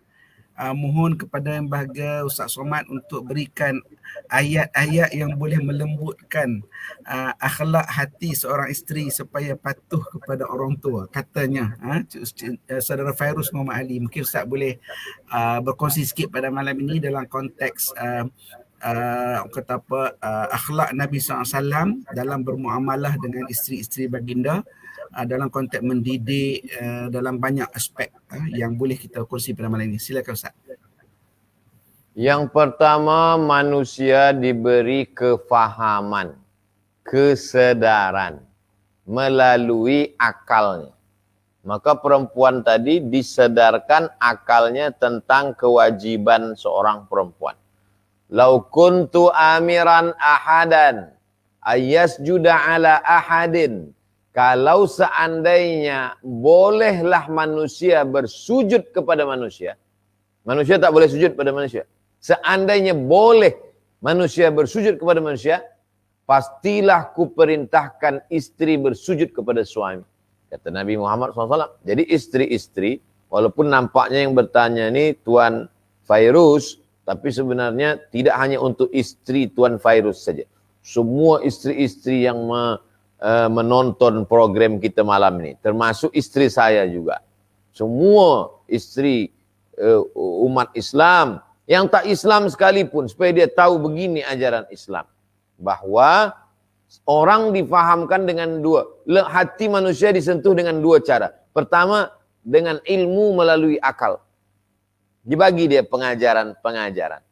Mohon kepada yang berbahagia Ustaz Somad untuk berikan ayat-ayat yang boleh melembutkan akhlak hati seorang isteri supaya patuh kepada orang tua, katanya saudara Fairuz Muhammad Ali. Mungkin Ustaz boleh berkongsi sikit pada malam ini dalam konteks akhlak Nabi SAW dalam bermuamalah dengan isteri-isteri baginda, dalam konteks mendidik, dalam banyak aspek yang boleh kita kongsi pada malam ini. Silakan Ustaz. Yang pertama, manusia diberi kefahaman, kesedaran melalui akalnya. Maka perempuan tadi disedarkan akalnya tentang kewajiban seorang perempuan. Lau kuntu amiran ahadan ayasjuda ala ahadin. Kalau seandainya bolehlah manusia bersujud kepada manusia. Manusia tak boleh sujud pada manusia. Seandainya boleh manusia bersujud kepada manusia, pastilah ku perintahkan istri bersujud kepada suami. Kata Nabi Muhammad SAW. Jadi istri-istri, walaupun nampaknya yang bertanya ni Tuan Fairuz, tapi sebenarnya tidak hanya untuk istri Tuan Fairuz saja. Semua istri-istri yang menonton program kita malam ini, termasuk istri saya juga. Semua istri umat Islam, yang tak Islam sekalipun, supaya dia tahu begini ajaran Islam. Bahawa orang difahamkan dengan dua, hati manusia disentuh dengan 2 cara. Pertama, dengan ilmu melalui akal. Dibagi dia pengajaran-pengajaran.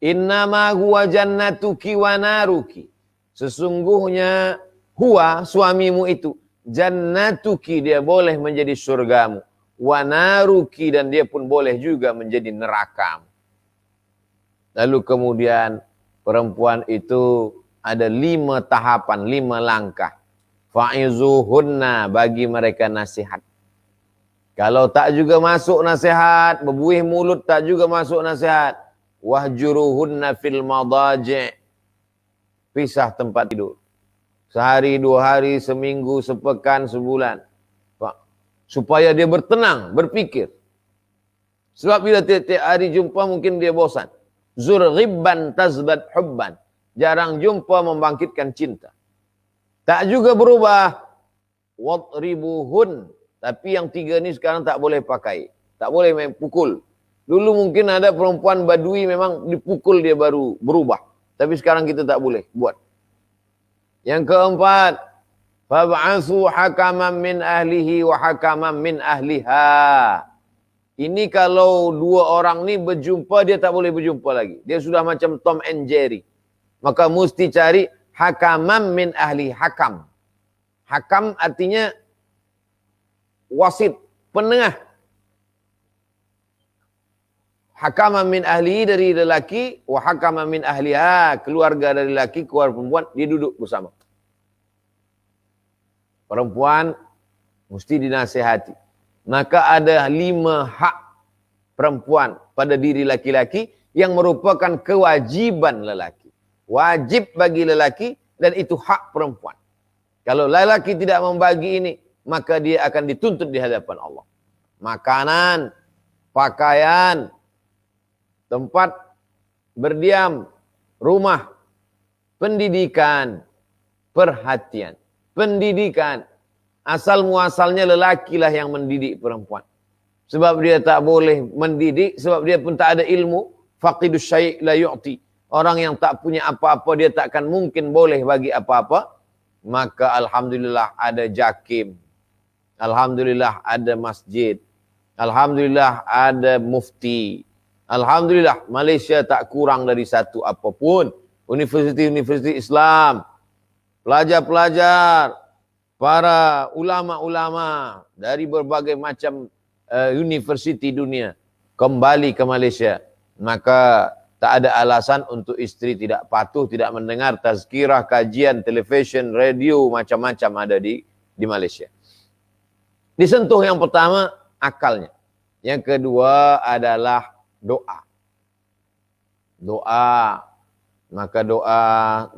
Innama huwa jannatuki wa naruki. Sesungguhnya huwa, suamimu itu, jannatuki, dia boleh menjadi surgamu, wa naruki, dan dia pun boleh juga menjadi nerakamu. Lalu kemudian perempuan itu ada 5 tahapan, 5 langkah. Fa'izuhunna, bagi mereka nasihat. Kalau tak juga masuk nasihat, berbuih mulut tak juga masuk nasihat. Wahjuruhunna fil madaji', pisah tempat tidur. Sehari, 2 hari, seminggu, sepekan, sebulan. Supaya dia bertenang, berfikir. Sebab bila tiap-tiap hari jumpa mungkin dia bosan. Zurghibban tazdad hubban. Jarang jumpa membangkitkan cinta. Tak juga berubah. Wadribuhun. Tapi yang 3 ni sekarang tak boleh pakai. Tak boleh main pukul. Dulu mungkin ada perempuan badui memang dipukul dia baru berubah. Tapi sekarang kita tak boleh buat. Yang keempat, fab'atsu hakaman min ahlihi wa hakaman min ahliha. Ini kalau 2 orang ni berjumpa, dia tak boleh berjumpa lagi. Dia sudah macam Tom and Jerry. Maka mesti cari hakaman min ahli, hakam. Hakam artinya wasit, penengah. Hakama min ahli dari lelaki, wa hakama min ahliha, keluarga dari lelaki, keluarga perempuan, dia duduk bersama. Perempuan mesti dinasihati. Maka ada 5 hak perempuan pada diri laki-laki yang merupakan kewajiban lelaki. Wajib bagi lelaki dan itu hak perempuan. Kalau lelaki tidak membagi ini, maka dia akan dituntut di hadapan Allah. Makanan, pakaian, tempat berdiam, rumah, pendidikan, perhatian. Pendidikan, asal muasalnya lelakilah yang mendidik perempuan. Sebab dia tak boleh mendidik, sebab dia pun tak ada ilmu. Faqidus syai' la yu'ti. Orang yang tak punya apa-apa, dia takkan mungkin boleh bagi apa-apa. Maka alhamdulillah ada jakim. Alhamdulillah ada masjid. Alhamdulillah ada mufti. Alhamdulillah Malaysia tak kurang dari satu apapun. Universiti-universiti Islam. Pelajar-pelajar. Para ulama-ulama dari berbagai macam universiti dunia kembali ke Malaysia. Maka tak ada alasan untuk isteri tidak patuh, tidak mendengar tazkirah, kajian, televisyen, radio, macam-macam ada di Malaysia. Disentuh yang pertama, akalnya. Yang kedua adalah doa. Doa. Maka doa,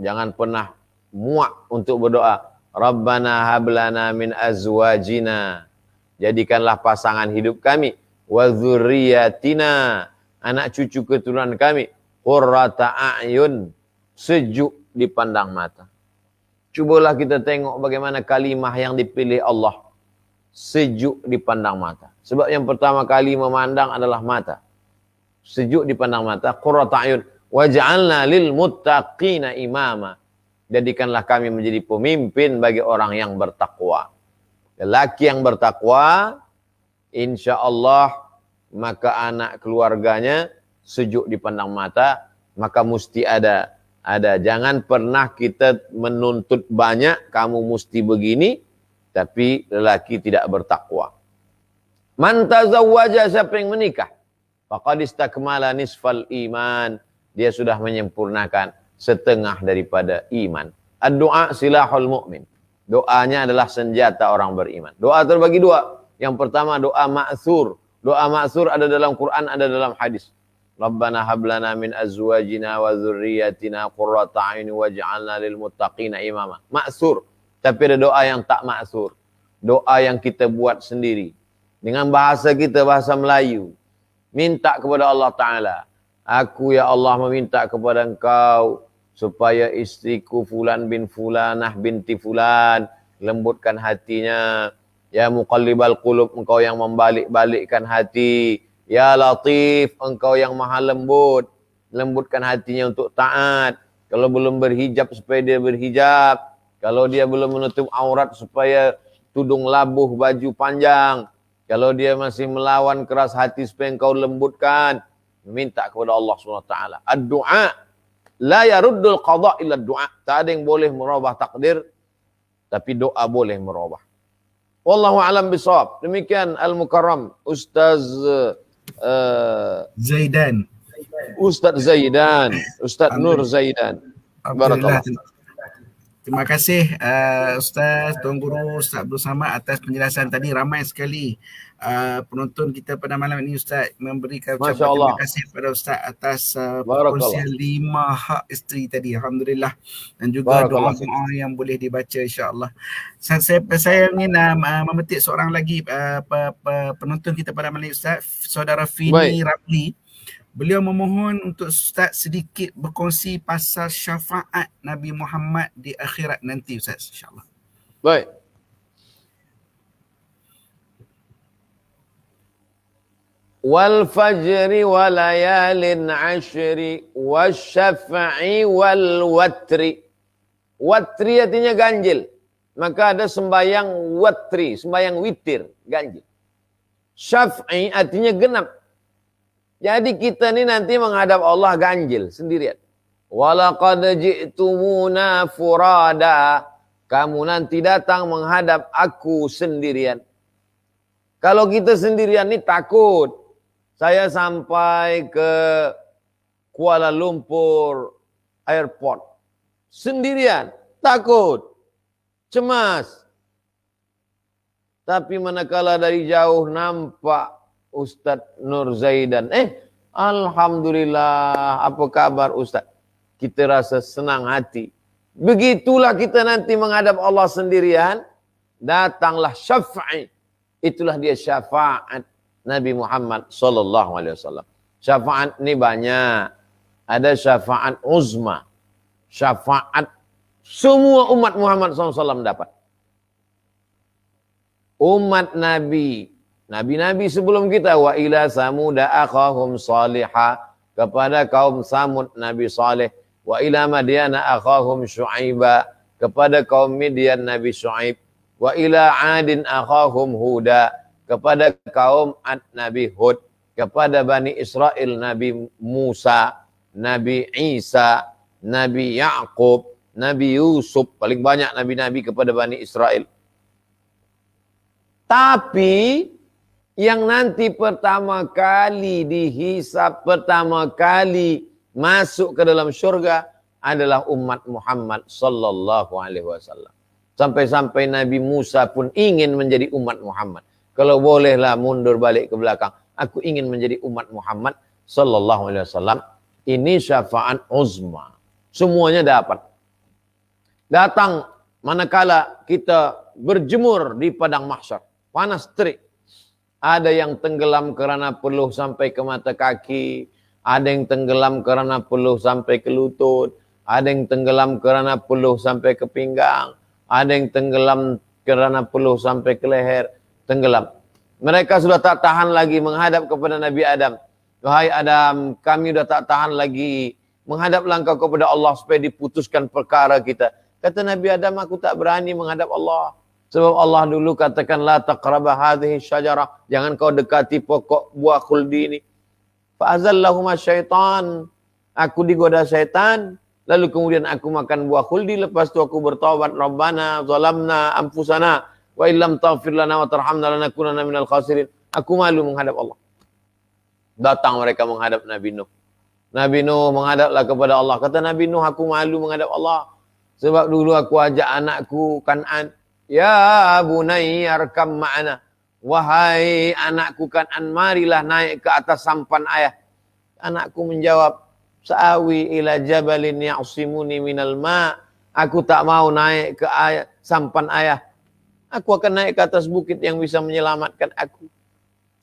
jangan pernah muak untuk berdoa. Rabbana hablana min azwajina. Jadikanlah pasangan hidup kami. Wa dzurriyyatina. Anak cucu keturunan kami. Qurrata a'yun. Sejuk dipandang mata. Cubalah kita tengok bagaimana kalimah yang dipilih Allah. Sejuk dipandang mata. Sebab yang pertama kali memandang adalah mata. Sejuk dipandang mata. Qurrata a'yun. Waj'alna lil muttaqina imama. Jadikanlah kami menjadi pemimpin bagi orang yang bertakwa. Lelaki yang bertakwa, insya Allah, maka anak keluarganya sejuk dipandang mata, maka mesti ada. Jangan pernah kita menuntut banyak, kamu mesti begini, tapi lelaki tidak bertakwa. Man tazawwaja, siapa yang menikah, faqad istakmala nisfal iman, dia sudah menyempurnakan setengah daripada iman. Ad-du'a silahul mu'min. Doanya adalah senjata orang beriman. Doa terbagi 2. Yang pertama doa ma'thur. Doa ma'thur ada dalam Quran, ada dalam hadis. Rabbana hablana min azwajina wa dzurriyyatina qurrata a'yun waj'alna lil muttaqina imama. Ma'thur. Tapi ada doa yang tak ma'thur. Doa yang kita buat sendiri. Dengan bahasa kita, bahasa Melayu. Minta kepada Allah Ta'ala. Aku ya Allah meminta kepada Engkau supaya istriku Fulan bin Fulanah binti Fulan lembutkan hatinya. Ya Muqallibal Qulub, Engkau yang membalik-balikkan hati. Ya Latif, Engkau yang maha lembut, lembutkan hatinya untuk taat. Kalau belum berhijab supaya dia berhijab. Kalau dia belum menutup aurat supaya tudung labuh baju panjang. Kalau dia masih melawan keras hati supaya Engkau lembutkan. Minta kepada Allah SWT. Ad-du'a la yaruddul qadha illa du'a. Tak ada yang boleh merubah takdir, tapi doa boleh merubah. Wallahu a'lam bishawab. Demikian Al-Mukarram Ustaz Zaidan. Ustaz Zaidan, Ustaz Nur Zaidan. Barakallah. Terima kasih Ustaz, Tuan Guru, Ustaz Abdul Samad atas penjelasan tadi. Ramai sekali penonton kita pada malam ini Ustaz memberikan ucapan terima kasih kepada Ustaz atas perkongsian 5 hak isteri tadi. Alhamdulillah. Dan juga doa-doa yang boleh dibaca insya-Allah. Saya ingin memetik seorang lagi penonton kita pada malam ini Ustaz, Saudara Fini Ramli. Beliau memohon untuk Ustaz sedikit berkongsi pasal syafaat Nabi Muhammad di akhirat nanti Ustaz, insya-Allah. Baik. Wal fajri wa layalin ashri wasyaf'i wal watri. Watri artinya ganjil. Maka ada sembahyang watri, sembahyang witir, ganjil. Syaf'i artinya genap. Jadi kita ni nanti menghadap Allah ganjil sendirian. Walaqad ji'tumuna furada. Kamu nanti datang menghadap aku sendirian. Kalau kita sendirian nih takut. Saya sampai ke Kuala Lumpur Airport. Sendirian. Takut. Cemas. Tapi manakala dari jauh nampak Ustadz Nur Zaidan. Alhamdulillah. Apa kabar Ustadz? Kita rasa senang hati. Begitulah kita nanti menghadap Allah sendirian. Datanglah syafa'i. Itulah dia syafaat Nabi Muhammad sallallahu alaihi wasallam. Syafaat ini banyak. Ada syafaat uzma. Syafaat semua umat Muhammad SAW dapat. Umat Nabi. Nabi-nabi sebelum kita. Wa ila samuda akhahum salihah. Kepada kaum Samud Nabi Saleh. Wa ila Madyana akhahum Syu'aiba. Kepada kaum Midian Nabi Syu'aib. Wa ila Adin akhahum Huda. Kepada kaum Ad Nabi Hud. Kepada Bani Israel Nabi Musa. Nabi Isa. Nabi Ya'qub. Nabi Yusuf. Paling banyak Nabi-Nabi kepada Bani Israel. Tapi yang nanti pertama kali dihisab, pertama kali masuk ke dalam syurga adalah umat Muhammad sallallahu alaihi wasallam. Sampai-sampai Nabi Musa pun ingin menjadi umat Muhammad. Kalau bolehlah mundur balik ke belakang, aku ingin menjadi umat Muhammad sallallahu alaihi wasallam. Ini syafaat uzma. Semuanya dapat. Datang manakala kita berjemur di padang mahsyar. Panas terik. Ada yang tenggelam kerana peluh sampai ke mata kaki. Ada yang tenggelam kerana peluh sampai ke lutut. Ada yang tenggelam kerana peluh sampai ke pinggang. Ada yang tenggelam kerana peluh sampai ke leher. Tenggelam. Mereka sudah tak tahan lagi menghadap kepada Nabi Adam. Wahai Adam, kami sudah tak tahan lagi. Menghadaplah engkau kepada Allah supaya diputuskan perkara kita. Kata Nabi Adam, aku tak berani menghadap Allah. Sebab Allah dulu katakan, la taqraba hadhihi syajarah. Jangan kau dekati pokok buah khuldi ini. Fa'azallahuma syaitan. Aku digoda syaitan. Lalu kemudian aku makan buah khuldi. Lepas itu aku bertaubat. Rabbana zalamna anfusana. Wa illam taghfir lana wa tarhamna lanakunanna minal khasirin. Aku malu menghadap Allah. Datang mereka menghadap Nabi Nuh. Nabi Nuh menghadaplah kepada Allah. Kata Nabi Nuh, aku malu menghadap Allah. Sebab dulu aku ajak anakku Kan'an. Ya bunayya arkam ma'ana. Wahai anakku Kan'an, marilah naik ke atas sampan ayah. Anakku menjawab, sa'awi ila jabalin ya'simuni minal ma'. Aku tak mau naik ke sampan ayah. Aku akan naik ke atas bukit yang bisa menyelamatkan aku.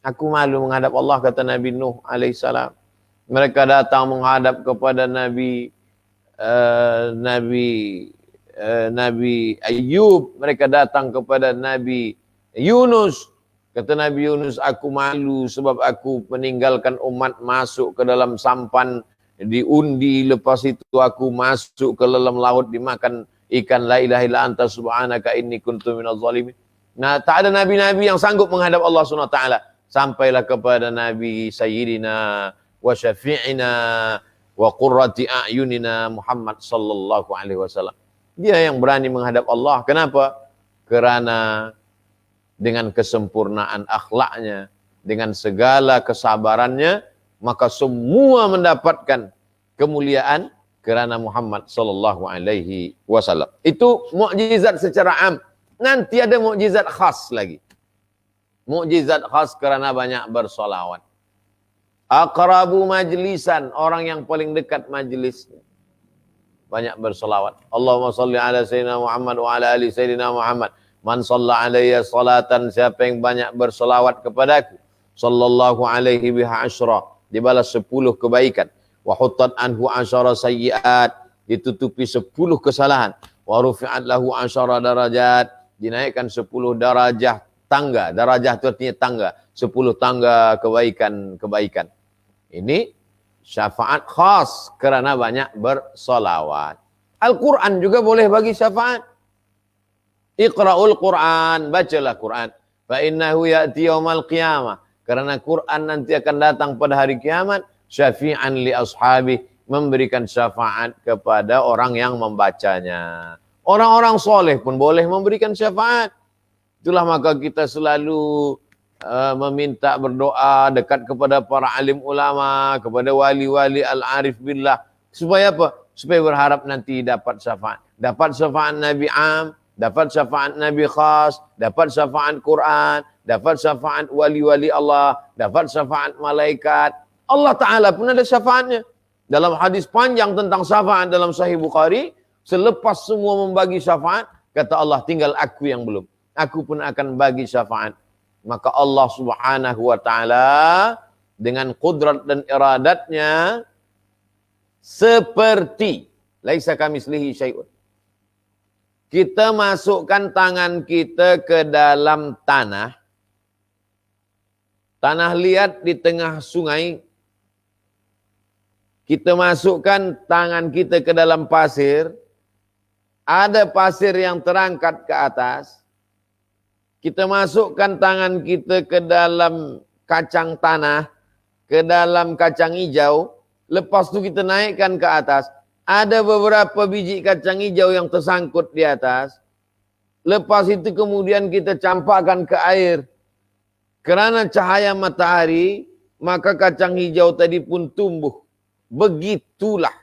Aku malu menghadap Allah, kata Nabi Nuh alaihissalam. Mereka datang menghadap kepada Nabi Ayub. Mereka datang kepada Nabi Yunus. Kata Nabi Yunus, aku malu sebab aku meninggalkan umat masuk ke dalam sampan, diundi, lepas itu aku masuk ke dalam laut dimakan ikan. La ilaha illa anta subhanaka inni kuntu minaz zalimin. Nah, tak ada nabi-nabi yang sanggup menghadap Allah SWT. Sampailah kepada Nabi Sayyidina wa syafi'ina wa qurrati a'yunina Muhammad sallallahu alaihi wasallam. Dia yang berani menghadap Allah. Kenapa? Kerana dengan kesempurnaan akhlaknya, dengan segala kesabarannya, maka semua mendapatkan kemuliaan kerana Muhammad sallallahu alaihi wasallam. Itu mukjizat secara am. Nanti ada mukjizat khas lagi. Mukjizat khas kerana banyak bersolawat. Aqrabu majlisan, orang yang paling dekat majlisnya. Banyak bersolawat. Allahumma salli ala Sayyidina Muhammad wa ala ali Sayyidina Muhammad. Man salla alaiya salatan, siapa yang banyak bersolawat kepadaku. Sallallahu alaihi biha asyra, dibalas 10 kebaikan. Wa huttat anhu asyara sayyiat, ditutupi 10 kesalahan. Wa rufi'at lahu asyara darajat, dinaikkan 10 darajah tangga. Darajah itu artinya tangga. 10 tangga kebaikan-kebaikan. Ini syafaat khas kerana banyak bersolawat. Al-Quran juga boleh bagi syafaat. Iqra'ul Quran, bacalah Quran. Fa innahu ya'ti yaumal qiyamah. Kerana Quran nanti akan datang pada hari kiamat. Syafi'an li ashabi, memberikan syafaat kepada orang yang membacanya. Orang-orang soleh pun boleh memberikan syafaat. Itulah maka kita selalu meminta berdoa dekat kepada para alim ulama, kepada wali-wali al-arif billah. Supaya apa? Supaya berharap nanti dapat syafaat. Dapat syafaat Nabi Am, dapat syafaat Nabi Khas, dapat syafaat Quran, dapat syafaat wali-wali Allah, dapat syafaat malaikat. Allah Ta'ala pun ada syafaatnya. Dalam hadis panjang tentang syafaat dalam Sahih Bukhari, selepas semua membagi syafaat, kata Allah, tinggal aku yang belum. Aku pun akan bagi syafaat. Maka Allah Subhanahu wa Ta'ala dengan kudrat dan iradatnya seperti laisa kamitslihi syai'un. Kita masukkan tangan kita ke dalam tanah. Tanah liat di tengah sungai. Kita masukkan tangan kita ke dalam pasir. Ada pasir yang terangkat ke atas. Kita masukkan tangan kita ke dalam kacang tanah, ke dalam kacang hijau. Lepas tu kita naikkan ke atas. Ada beberapa biji kacang hijau yang tersangkut di atas. Lepas itu kemudian kita campakkan ke air. Kerana cahaya matahari, maka kacang hijau tadi pun tumbuh. Begitulah.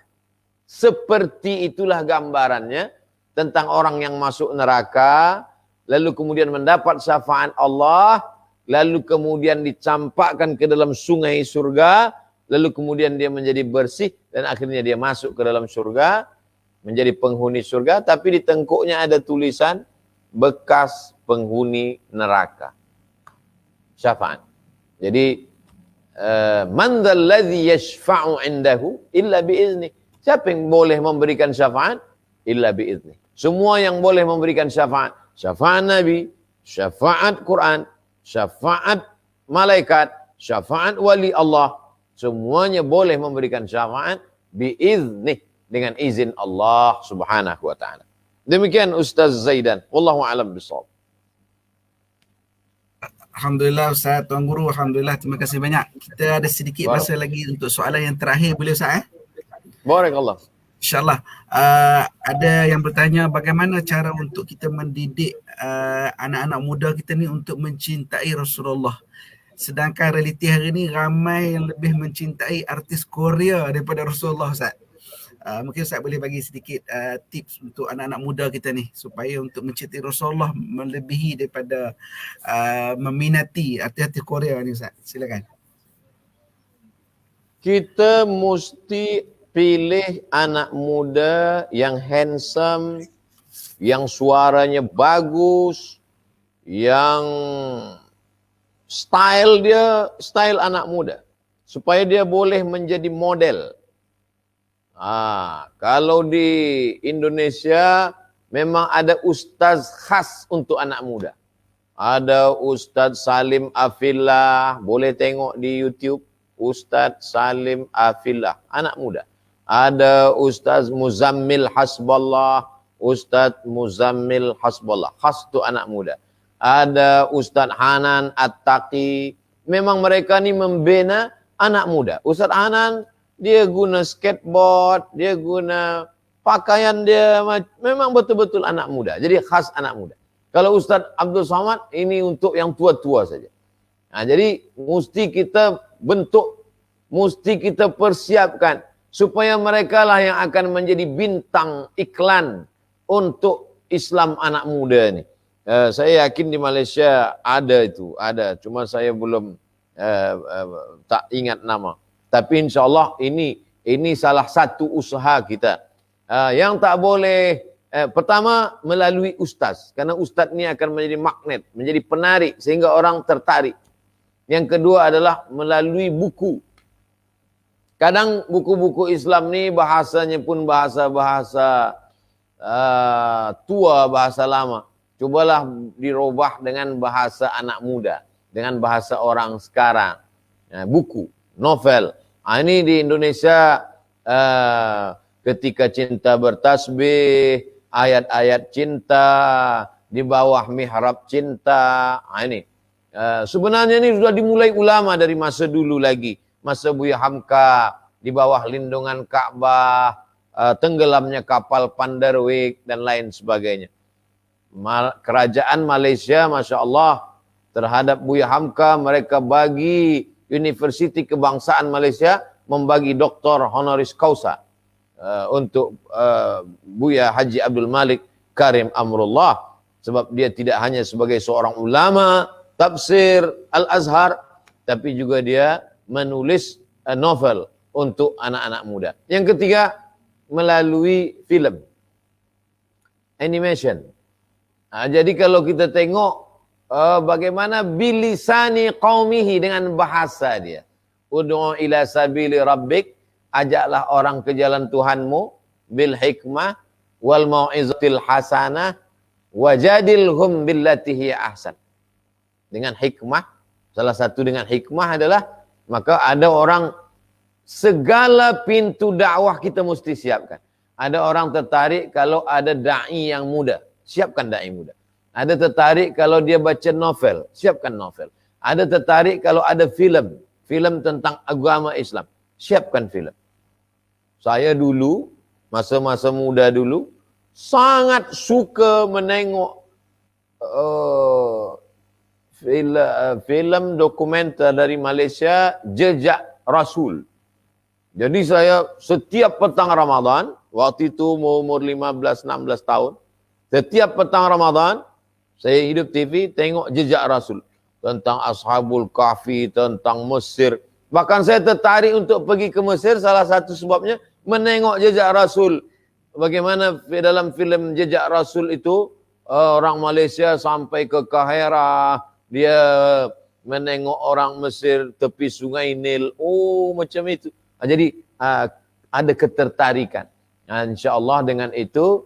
Seperti itulah gambarannya tentang orang yang masuk neraka, lalu kemudian mendapat syafaat Allah, lalu kemudian dicampakkan ke dalam sungai surga, lalu kemudian dia menjadi bersih, dan akhirnya dia masuk ke dalam surga, menjadi penghuni surga, tapi di tengkuknya ada tulisan bekas penghuni neraka. Syafaat. Jadi, man dzalladzi yashfa'u 'indahu illa bi'izni. Siapa yang boleh memberikan syafaat? Illa bi'izni. Semua yang boleh memberikan syafaat. Syafaat Nabi, syafaat Quran, syafaat malaikat, syafaat wali Allah. Semuanya boleh memberikan syafaat bi'izni, dengan izin Allah Subhanahu wa Ta'ala. Demikian Ustaz Zaidan. Wallahu a'lam bishawab. Alhamdulillah Ustaz, Tuan Guru. Alhamdulillah, terima kasih banyak. Kita ada sedikit masa lagi untuk soalan yang terakhir, boleh Ustaz? Barakallah. InsyaAllah. Ada yang bertanya bagaimana cara untuk kita mendidik anak-anak muda kita ni untuk mencintai Rasulullah. Sedangkan realiti hari ni ramai yang lebih mencintai artis Korea daripada Rasulullah, Ustaz. Mungkin Ustaz boleh bagi sedikit tips untuk anak-anak muda kita ni supaya untuk mencintai Rasulullah melebihi daripada meminati artis-artis Korea ni, Ustaz. Silakan. Kita mesti pilih anak muda yang handsome, yang suaranya bagus, yang style dia, style anak muda. Supaya dia boleh menjadi model. Kalau di Indonesia memang ada ustaz khas untuk anak muda. Ada Ustaz Salim Afillah, boleh tengok di YouTube. Ustaz Salim Afillah, anak muda. Ada Ustaz Muzammil Hasballah, Ustaz Muzammil Hasballah, khas tu anak muda. Ada Ustaz Hanan At-Taqi, memang mereka ni membina anak muda. Ustaz Hanan, dia guna skateboard, dia guna pakaian dia, memang betul-betul anak muda. Jadi khas anak muda. Kalau Ustaz Abdul Somad, ini untuk yang tua-tua saja. Jadi mesti kita bentuk, mesti kita persiapkan supaya mereka lah yang akan menjadi bintang iklan untuk Islam anak muda ni. Saya yakin di Malaysia ada itu, ada. Cuma saya belum tak ingat nama. Tapi insyaAllah ini salah satu usaha kita. Yang tak boleh, pertama melalui ustaz. Karena ustaz ni akan menjadi magnet, menjadi penarik sehingga orang tertarik. Yang kedua adalah melalui buku. Kadang buku-buku Islam ni bahasanya pun bahasa-bahasa tua, bahasa lama. Cobalah dirubah dengan bahasa anak muda, dengan bahasa orang sekarang. Buku, novel. Ini di Indonesia ketika cinta bertasbih, ayat-ayat cinta, di bawah mihrab cinta. Ini sebenarnya ini sudah dimulai ulama dari masa dulu lagi. Masa Buya Hamka, di bawah lindungan Ka'bah, tenggelamnya kapal Pandarwik, dan lain sebagainya. Kerajaan Malaysia, Masya Allah, terhadap Buya Hamka. Mereka bagi Universiti Kebangsaan Malaysia membagi doktor honoris causa untuk Buya Haji Abdul Malik Karim Amrullah, sebab dia tidak hanya sebagai seorang ulama tafsir Al-Azhar, tapi juga dia menulis novel untuk anak-anak muda. Yang ketiga, melalui film animation. Jadi kalau kita tengok bagaimana bilisani qaumihi, dengan bahasa dia. Ud'u ila sabili rabbik, ajaklah orang ke jalan Tuhanmu, bil hikmah wal mau'izatil hasanah wajadilhum billati hiya ahsan. Dengan hikmah, salah satu dengan hikmah adalah, maka ada orang, segala pintu dakwah kita mesti siapkan. Ada orang tertarik kalau ada da'i yang muda, siapkan da'i muda. Ada tertarik kalau dia baca novel, siapkan novel. Ada tertarik kalau ada film tentang agama Islam, siapkan film. Saya dulu, masa-masa muda dulu, sangat suka menengok film dokumenter dari Malaysia, Jejak Rasul. Jadi saya setiap petang Ramadan, waktu itu umur 15-16 tahun, setiap petang Ramadan, saya hidup TV, tengok Jejak Rasul. Tentang Ashabul Kahfi, tentang Mesir. Bahkan saya tertarik untuk pergi ke Mesir, salah satu sebabnya menengok Jejak Rasul. Bagaimana dalam filem Jejak Rasul itu, orang Malaysia sampai ke Kahira, dia menengok orang Mesir tepi sungai Nil. Oh, macam itu. Jadi ada ketertarikan. InsyaAllah dengan itu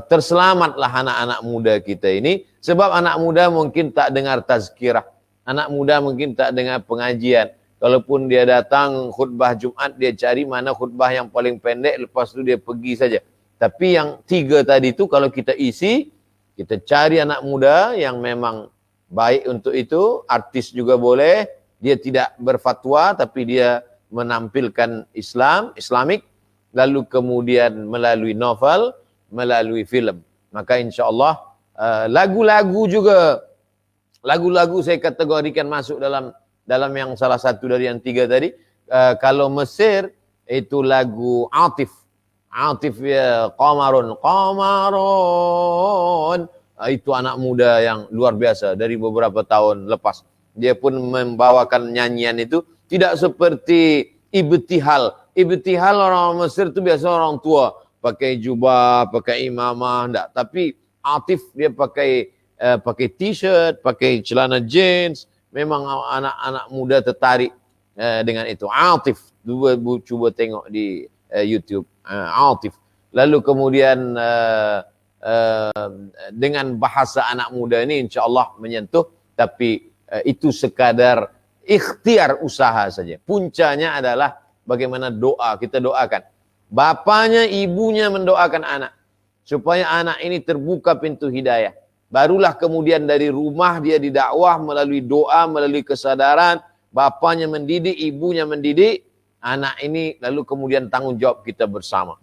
terselamatlah anak-anak muda kita ini. Sebab anak muda mungkin tak dengar tazkirah. Anak muda mungkin tak dengar pengajian. Kalaupun dia datang khutbah Jumat, dia cari mana khutbah yang paling pendek, lepas tu dia pergi saja. Tapi yang 3 tadi tu kalau kita isi, kita cari anak muda yang memang baik untuk itu. Artis juga boleh. Dia tidak berfatwa tapi dia menampilkan Islamik. Lalu kemudian melalui novel, melalui film. Maka insyaAllah lagu-lagu juga. Lagu-lagu saya kategorikan masuk dalam yang salah satu dari yang 3 tadi. Kalau Mesir, itu lagu Atif. Atif ya, Qamarun. Qamarun. Itu anak muda yang luar biasa dari beberapa tahun lepas. Dia pun membawakan nyanyian itu tidak seperti ibtihal. Ibtihal orang Mesir itu biasa orang tua. Pakai jubah, pakai imamah. Enggak. Tapi Atif dia pakai t-shirt, pakai celana jeans. Memang anak-anak muda tertarik dengan itu. Atif. Cuba tengok di YouTube. Atif. Lalu kemudian dengan bahasa anak muda ini insyaAllah menyentuh. Tapi itu sekadar ikhtiar usaha saja. Puncanya adalah bagaimana doa. Kita doakan. Bapaknya, ibunya mendoakan anak. Supaya anak ini terbuka pintu hidayah. Barulah kemudian dari rumah dia didakwah melalui doa, melalui kesadaran. Bapaknya mendidik, ibunya mendidik. Anak ini lalu kemudian tanggung jawab kita bersama.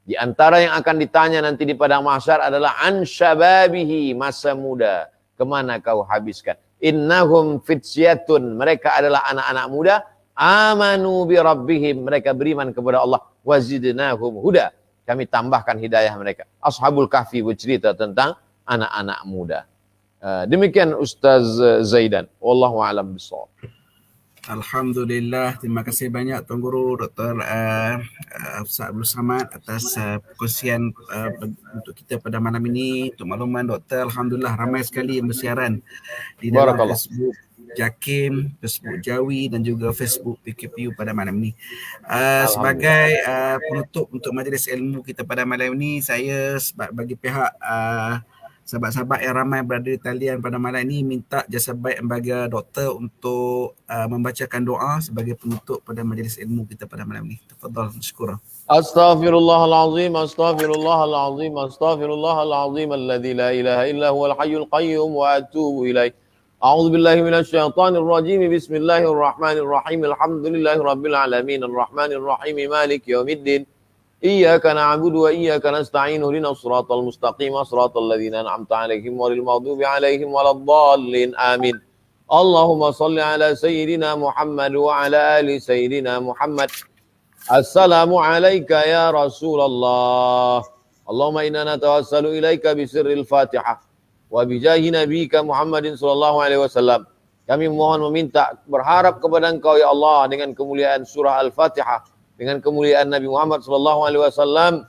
Di antara yang akan ditanya nanti di padang mahsyar adalah an syababihi, masa muda. Kemana kau habiskan? Innahum fitsyatun. Mereka adalah anak-anak muda. Amanu bi rabbihim. Mereka beriman kepada Allah. Wazidnahum huda. Kami tambahkan hidayah mereka. Ashabul Kahfi bercerita tentang anak-anak muda. Demikian Ustaz Zaidan. Wallahu a'lam bishawab. Alhamdulillah, terima kasih banyak Tuan Guru Dr. Ustaz Abdul Samad atas perkongsian untuk kita pada malam ini. Untuk makluman Doktor, Alhamdulillah ramai sekali yang bersiaran di dalam Facebook Jakim, Facebook Jawi dan juga Facebook PKPU pada malam ini. Sebagai penutup untuk majlis ilmu kita pada malam ini, saya bagi pihak sahabat-sahabat yang ramai berada di talian pada malam ini minta jasa baik Lembaga Doktor untuk membacakan doa sebagai penutup pada majlis ilmu kita pada malam ini. Tafadhal, syukur. Astaghfirullahalazim, astaghfirullahalazim, astaghfirullahalazim alladzi la ilaha illa huwal hayyul qayyum wa atubu ilaih. A'udzu billahi minasyaitonir rajim. Bismillahirrahmanirrahim. Alhamdulillahi rabbil alamin, arrahmanir rahim, maliki yaumiddin. Iyyaka na'budu wa iyyaka nasta'in. Ihdinas siratal mustaqim, siratal ladzina an'amta 'alaihim ghairil maghdubi 'alaihim waladdallin. Amin. Allahumma salli ala Sayyidina Muhammad wa ala ali Sayyidina Muhammad. Assalamu alayka ya Rasulullah. Allahumma inna natawassalu ilaika bisirril Fatihah wa bijahi nabiyika Muhammadin sallallahu alaihi wasallam. Kami mohon meminta berharap kepada Engkau ya Allah dengan kemuliaan surah Al-Fatihah, dengan kemuliaan Nabi Muhammad sallallahu alaihi wasallam,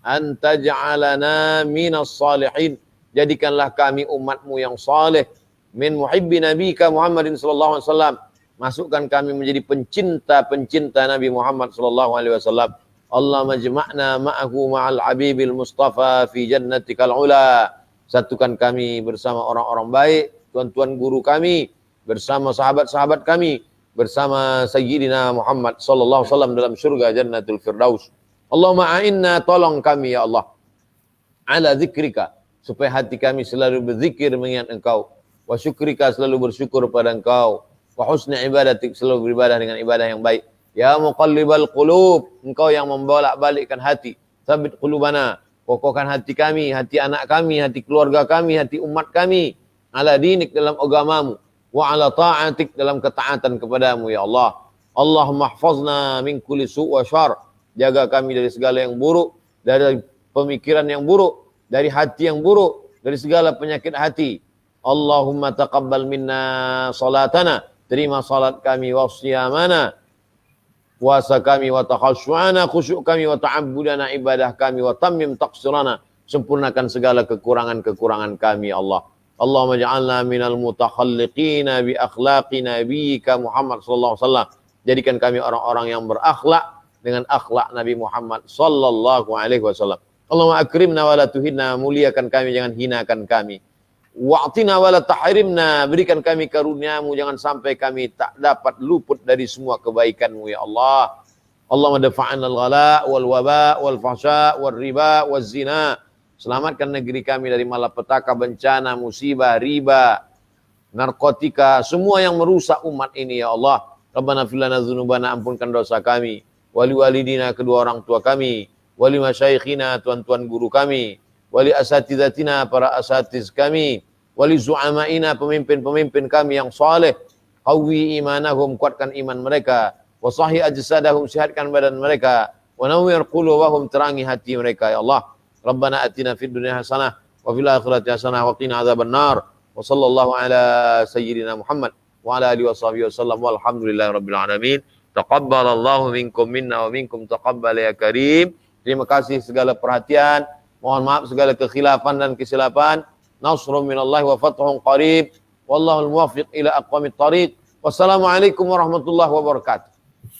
an taj'alana minas salihin. Jadikanlah kami umatmu yang saleh, min muhibbi nabiyika Muhammadin sallallahu alaihi wasallam. Masukkan kami menjadi pencinta-pencinta Nabi Muhammad sallallahu alaihi wasallam. Allahumma jama'na ma'ahu ma'al habibil Mustafa fi jannatikal ula. Satukan kami bersama orang-orang baik, tuan-tuan guru kami, bersama sahabat-sahabat kami, bersama Sayyidina Muhammad sallallahu alaihi wasallam dalam surga Jannatul Firdaus. Allahumma a'inna, tolong kami ya Allah, ala zikrika, supaya hati kami selalu berzikir mengingat Engkau, wa syukrika, selalu bersyukur pada Engkau, wa husni ibadatik, selalu beribadah dengan ibadah yang baik. Ya muqallibal qulub, Engkau yang membolak-balikkan hati, sabit qulubana, kokohkan hati kami, hati anak kami, hati keluarga kami, hati umat kami, ala dinik, dalam agamamu, wa ala ta'atik, dalam ketaatan kepadamu ya Allah. Allahumma hafazna min kulli su' wa syar, jaga kami dari segala yang buruk, dari pemikiran yang buruk, dari hati yang buruk, dari segala penyakit hati. Allahumma taqabbal minna salatana, terima salat kami, wa siyamana, puasa kami, wa takhashu'ana, khusyuk kami, wa ta'abbudana, ibadah kami, wa tammim taqsirana, sempurnakan segala kekurangan-kekurangan kami ya Allah. Allahumma ja'alna minal mutakhalliqina bi akhlaqi nabiyyika Muhammad sallallahu alaihi wasallam. Jadikan kami orang-orang yang berakhlak dengan akhlak Nabi Muhammad sallallahu alaihi wasallam. Allahumma akrimna wa la tuhinna, muliakan kami, jangan hinakan kami. Wa'tina wa la tahrimna, berikan kami karuniamu, jangan sampai kami tak dapat luput dari semua kebaikanmu ya Allah. Allahumma dafa'na al-ghala wal waba wal fahsya wal riba wal zina. Selamatkan negeri kami dari malapetaka, bencana, musibah, riba, narkotika, semua yang merusak umat ini ya Allah. Rabbana fil lana dzunubana, ampunkan dosa kami, wali walidina, kedua orang tua kami, wali masyaikhina, tuan-tuan guru kami, wali asatizatina, para asatiz kami, wali zu'amaina, pemimpin-pemimpin kami yang saleh. Qawwi imanahum, kuatkan iman mereka, wa sahih ajsadahum, sihatkan badan mereka, wa nawwir qulubahum, terangi hati mereka ya Allah. Rabbana atina fid dunya hasanah wa fil akhirati hasanah wa qina adzabannar. Wa sallallahu ala sayyidina Muhammad wa ala alihi washabihi wasallam walhamdulillahi rabbil alamin. Taqabbalallahu minkum minna wa minkum taqabbal ya karim. Terima kasih segala perhatian. Mohon maaf segala kekhilafan dan kesilapan. Nasrun minallahi wa fathun qarib. Wallahul muwaffiq ila aqwamit thariq. Wassalamualaikum warahmatullahi wabarakatuh.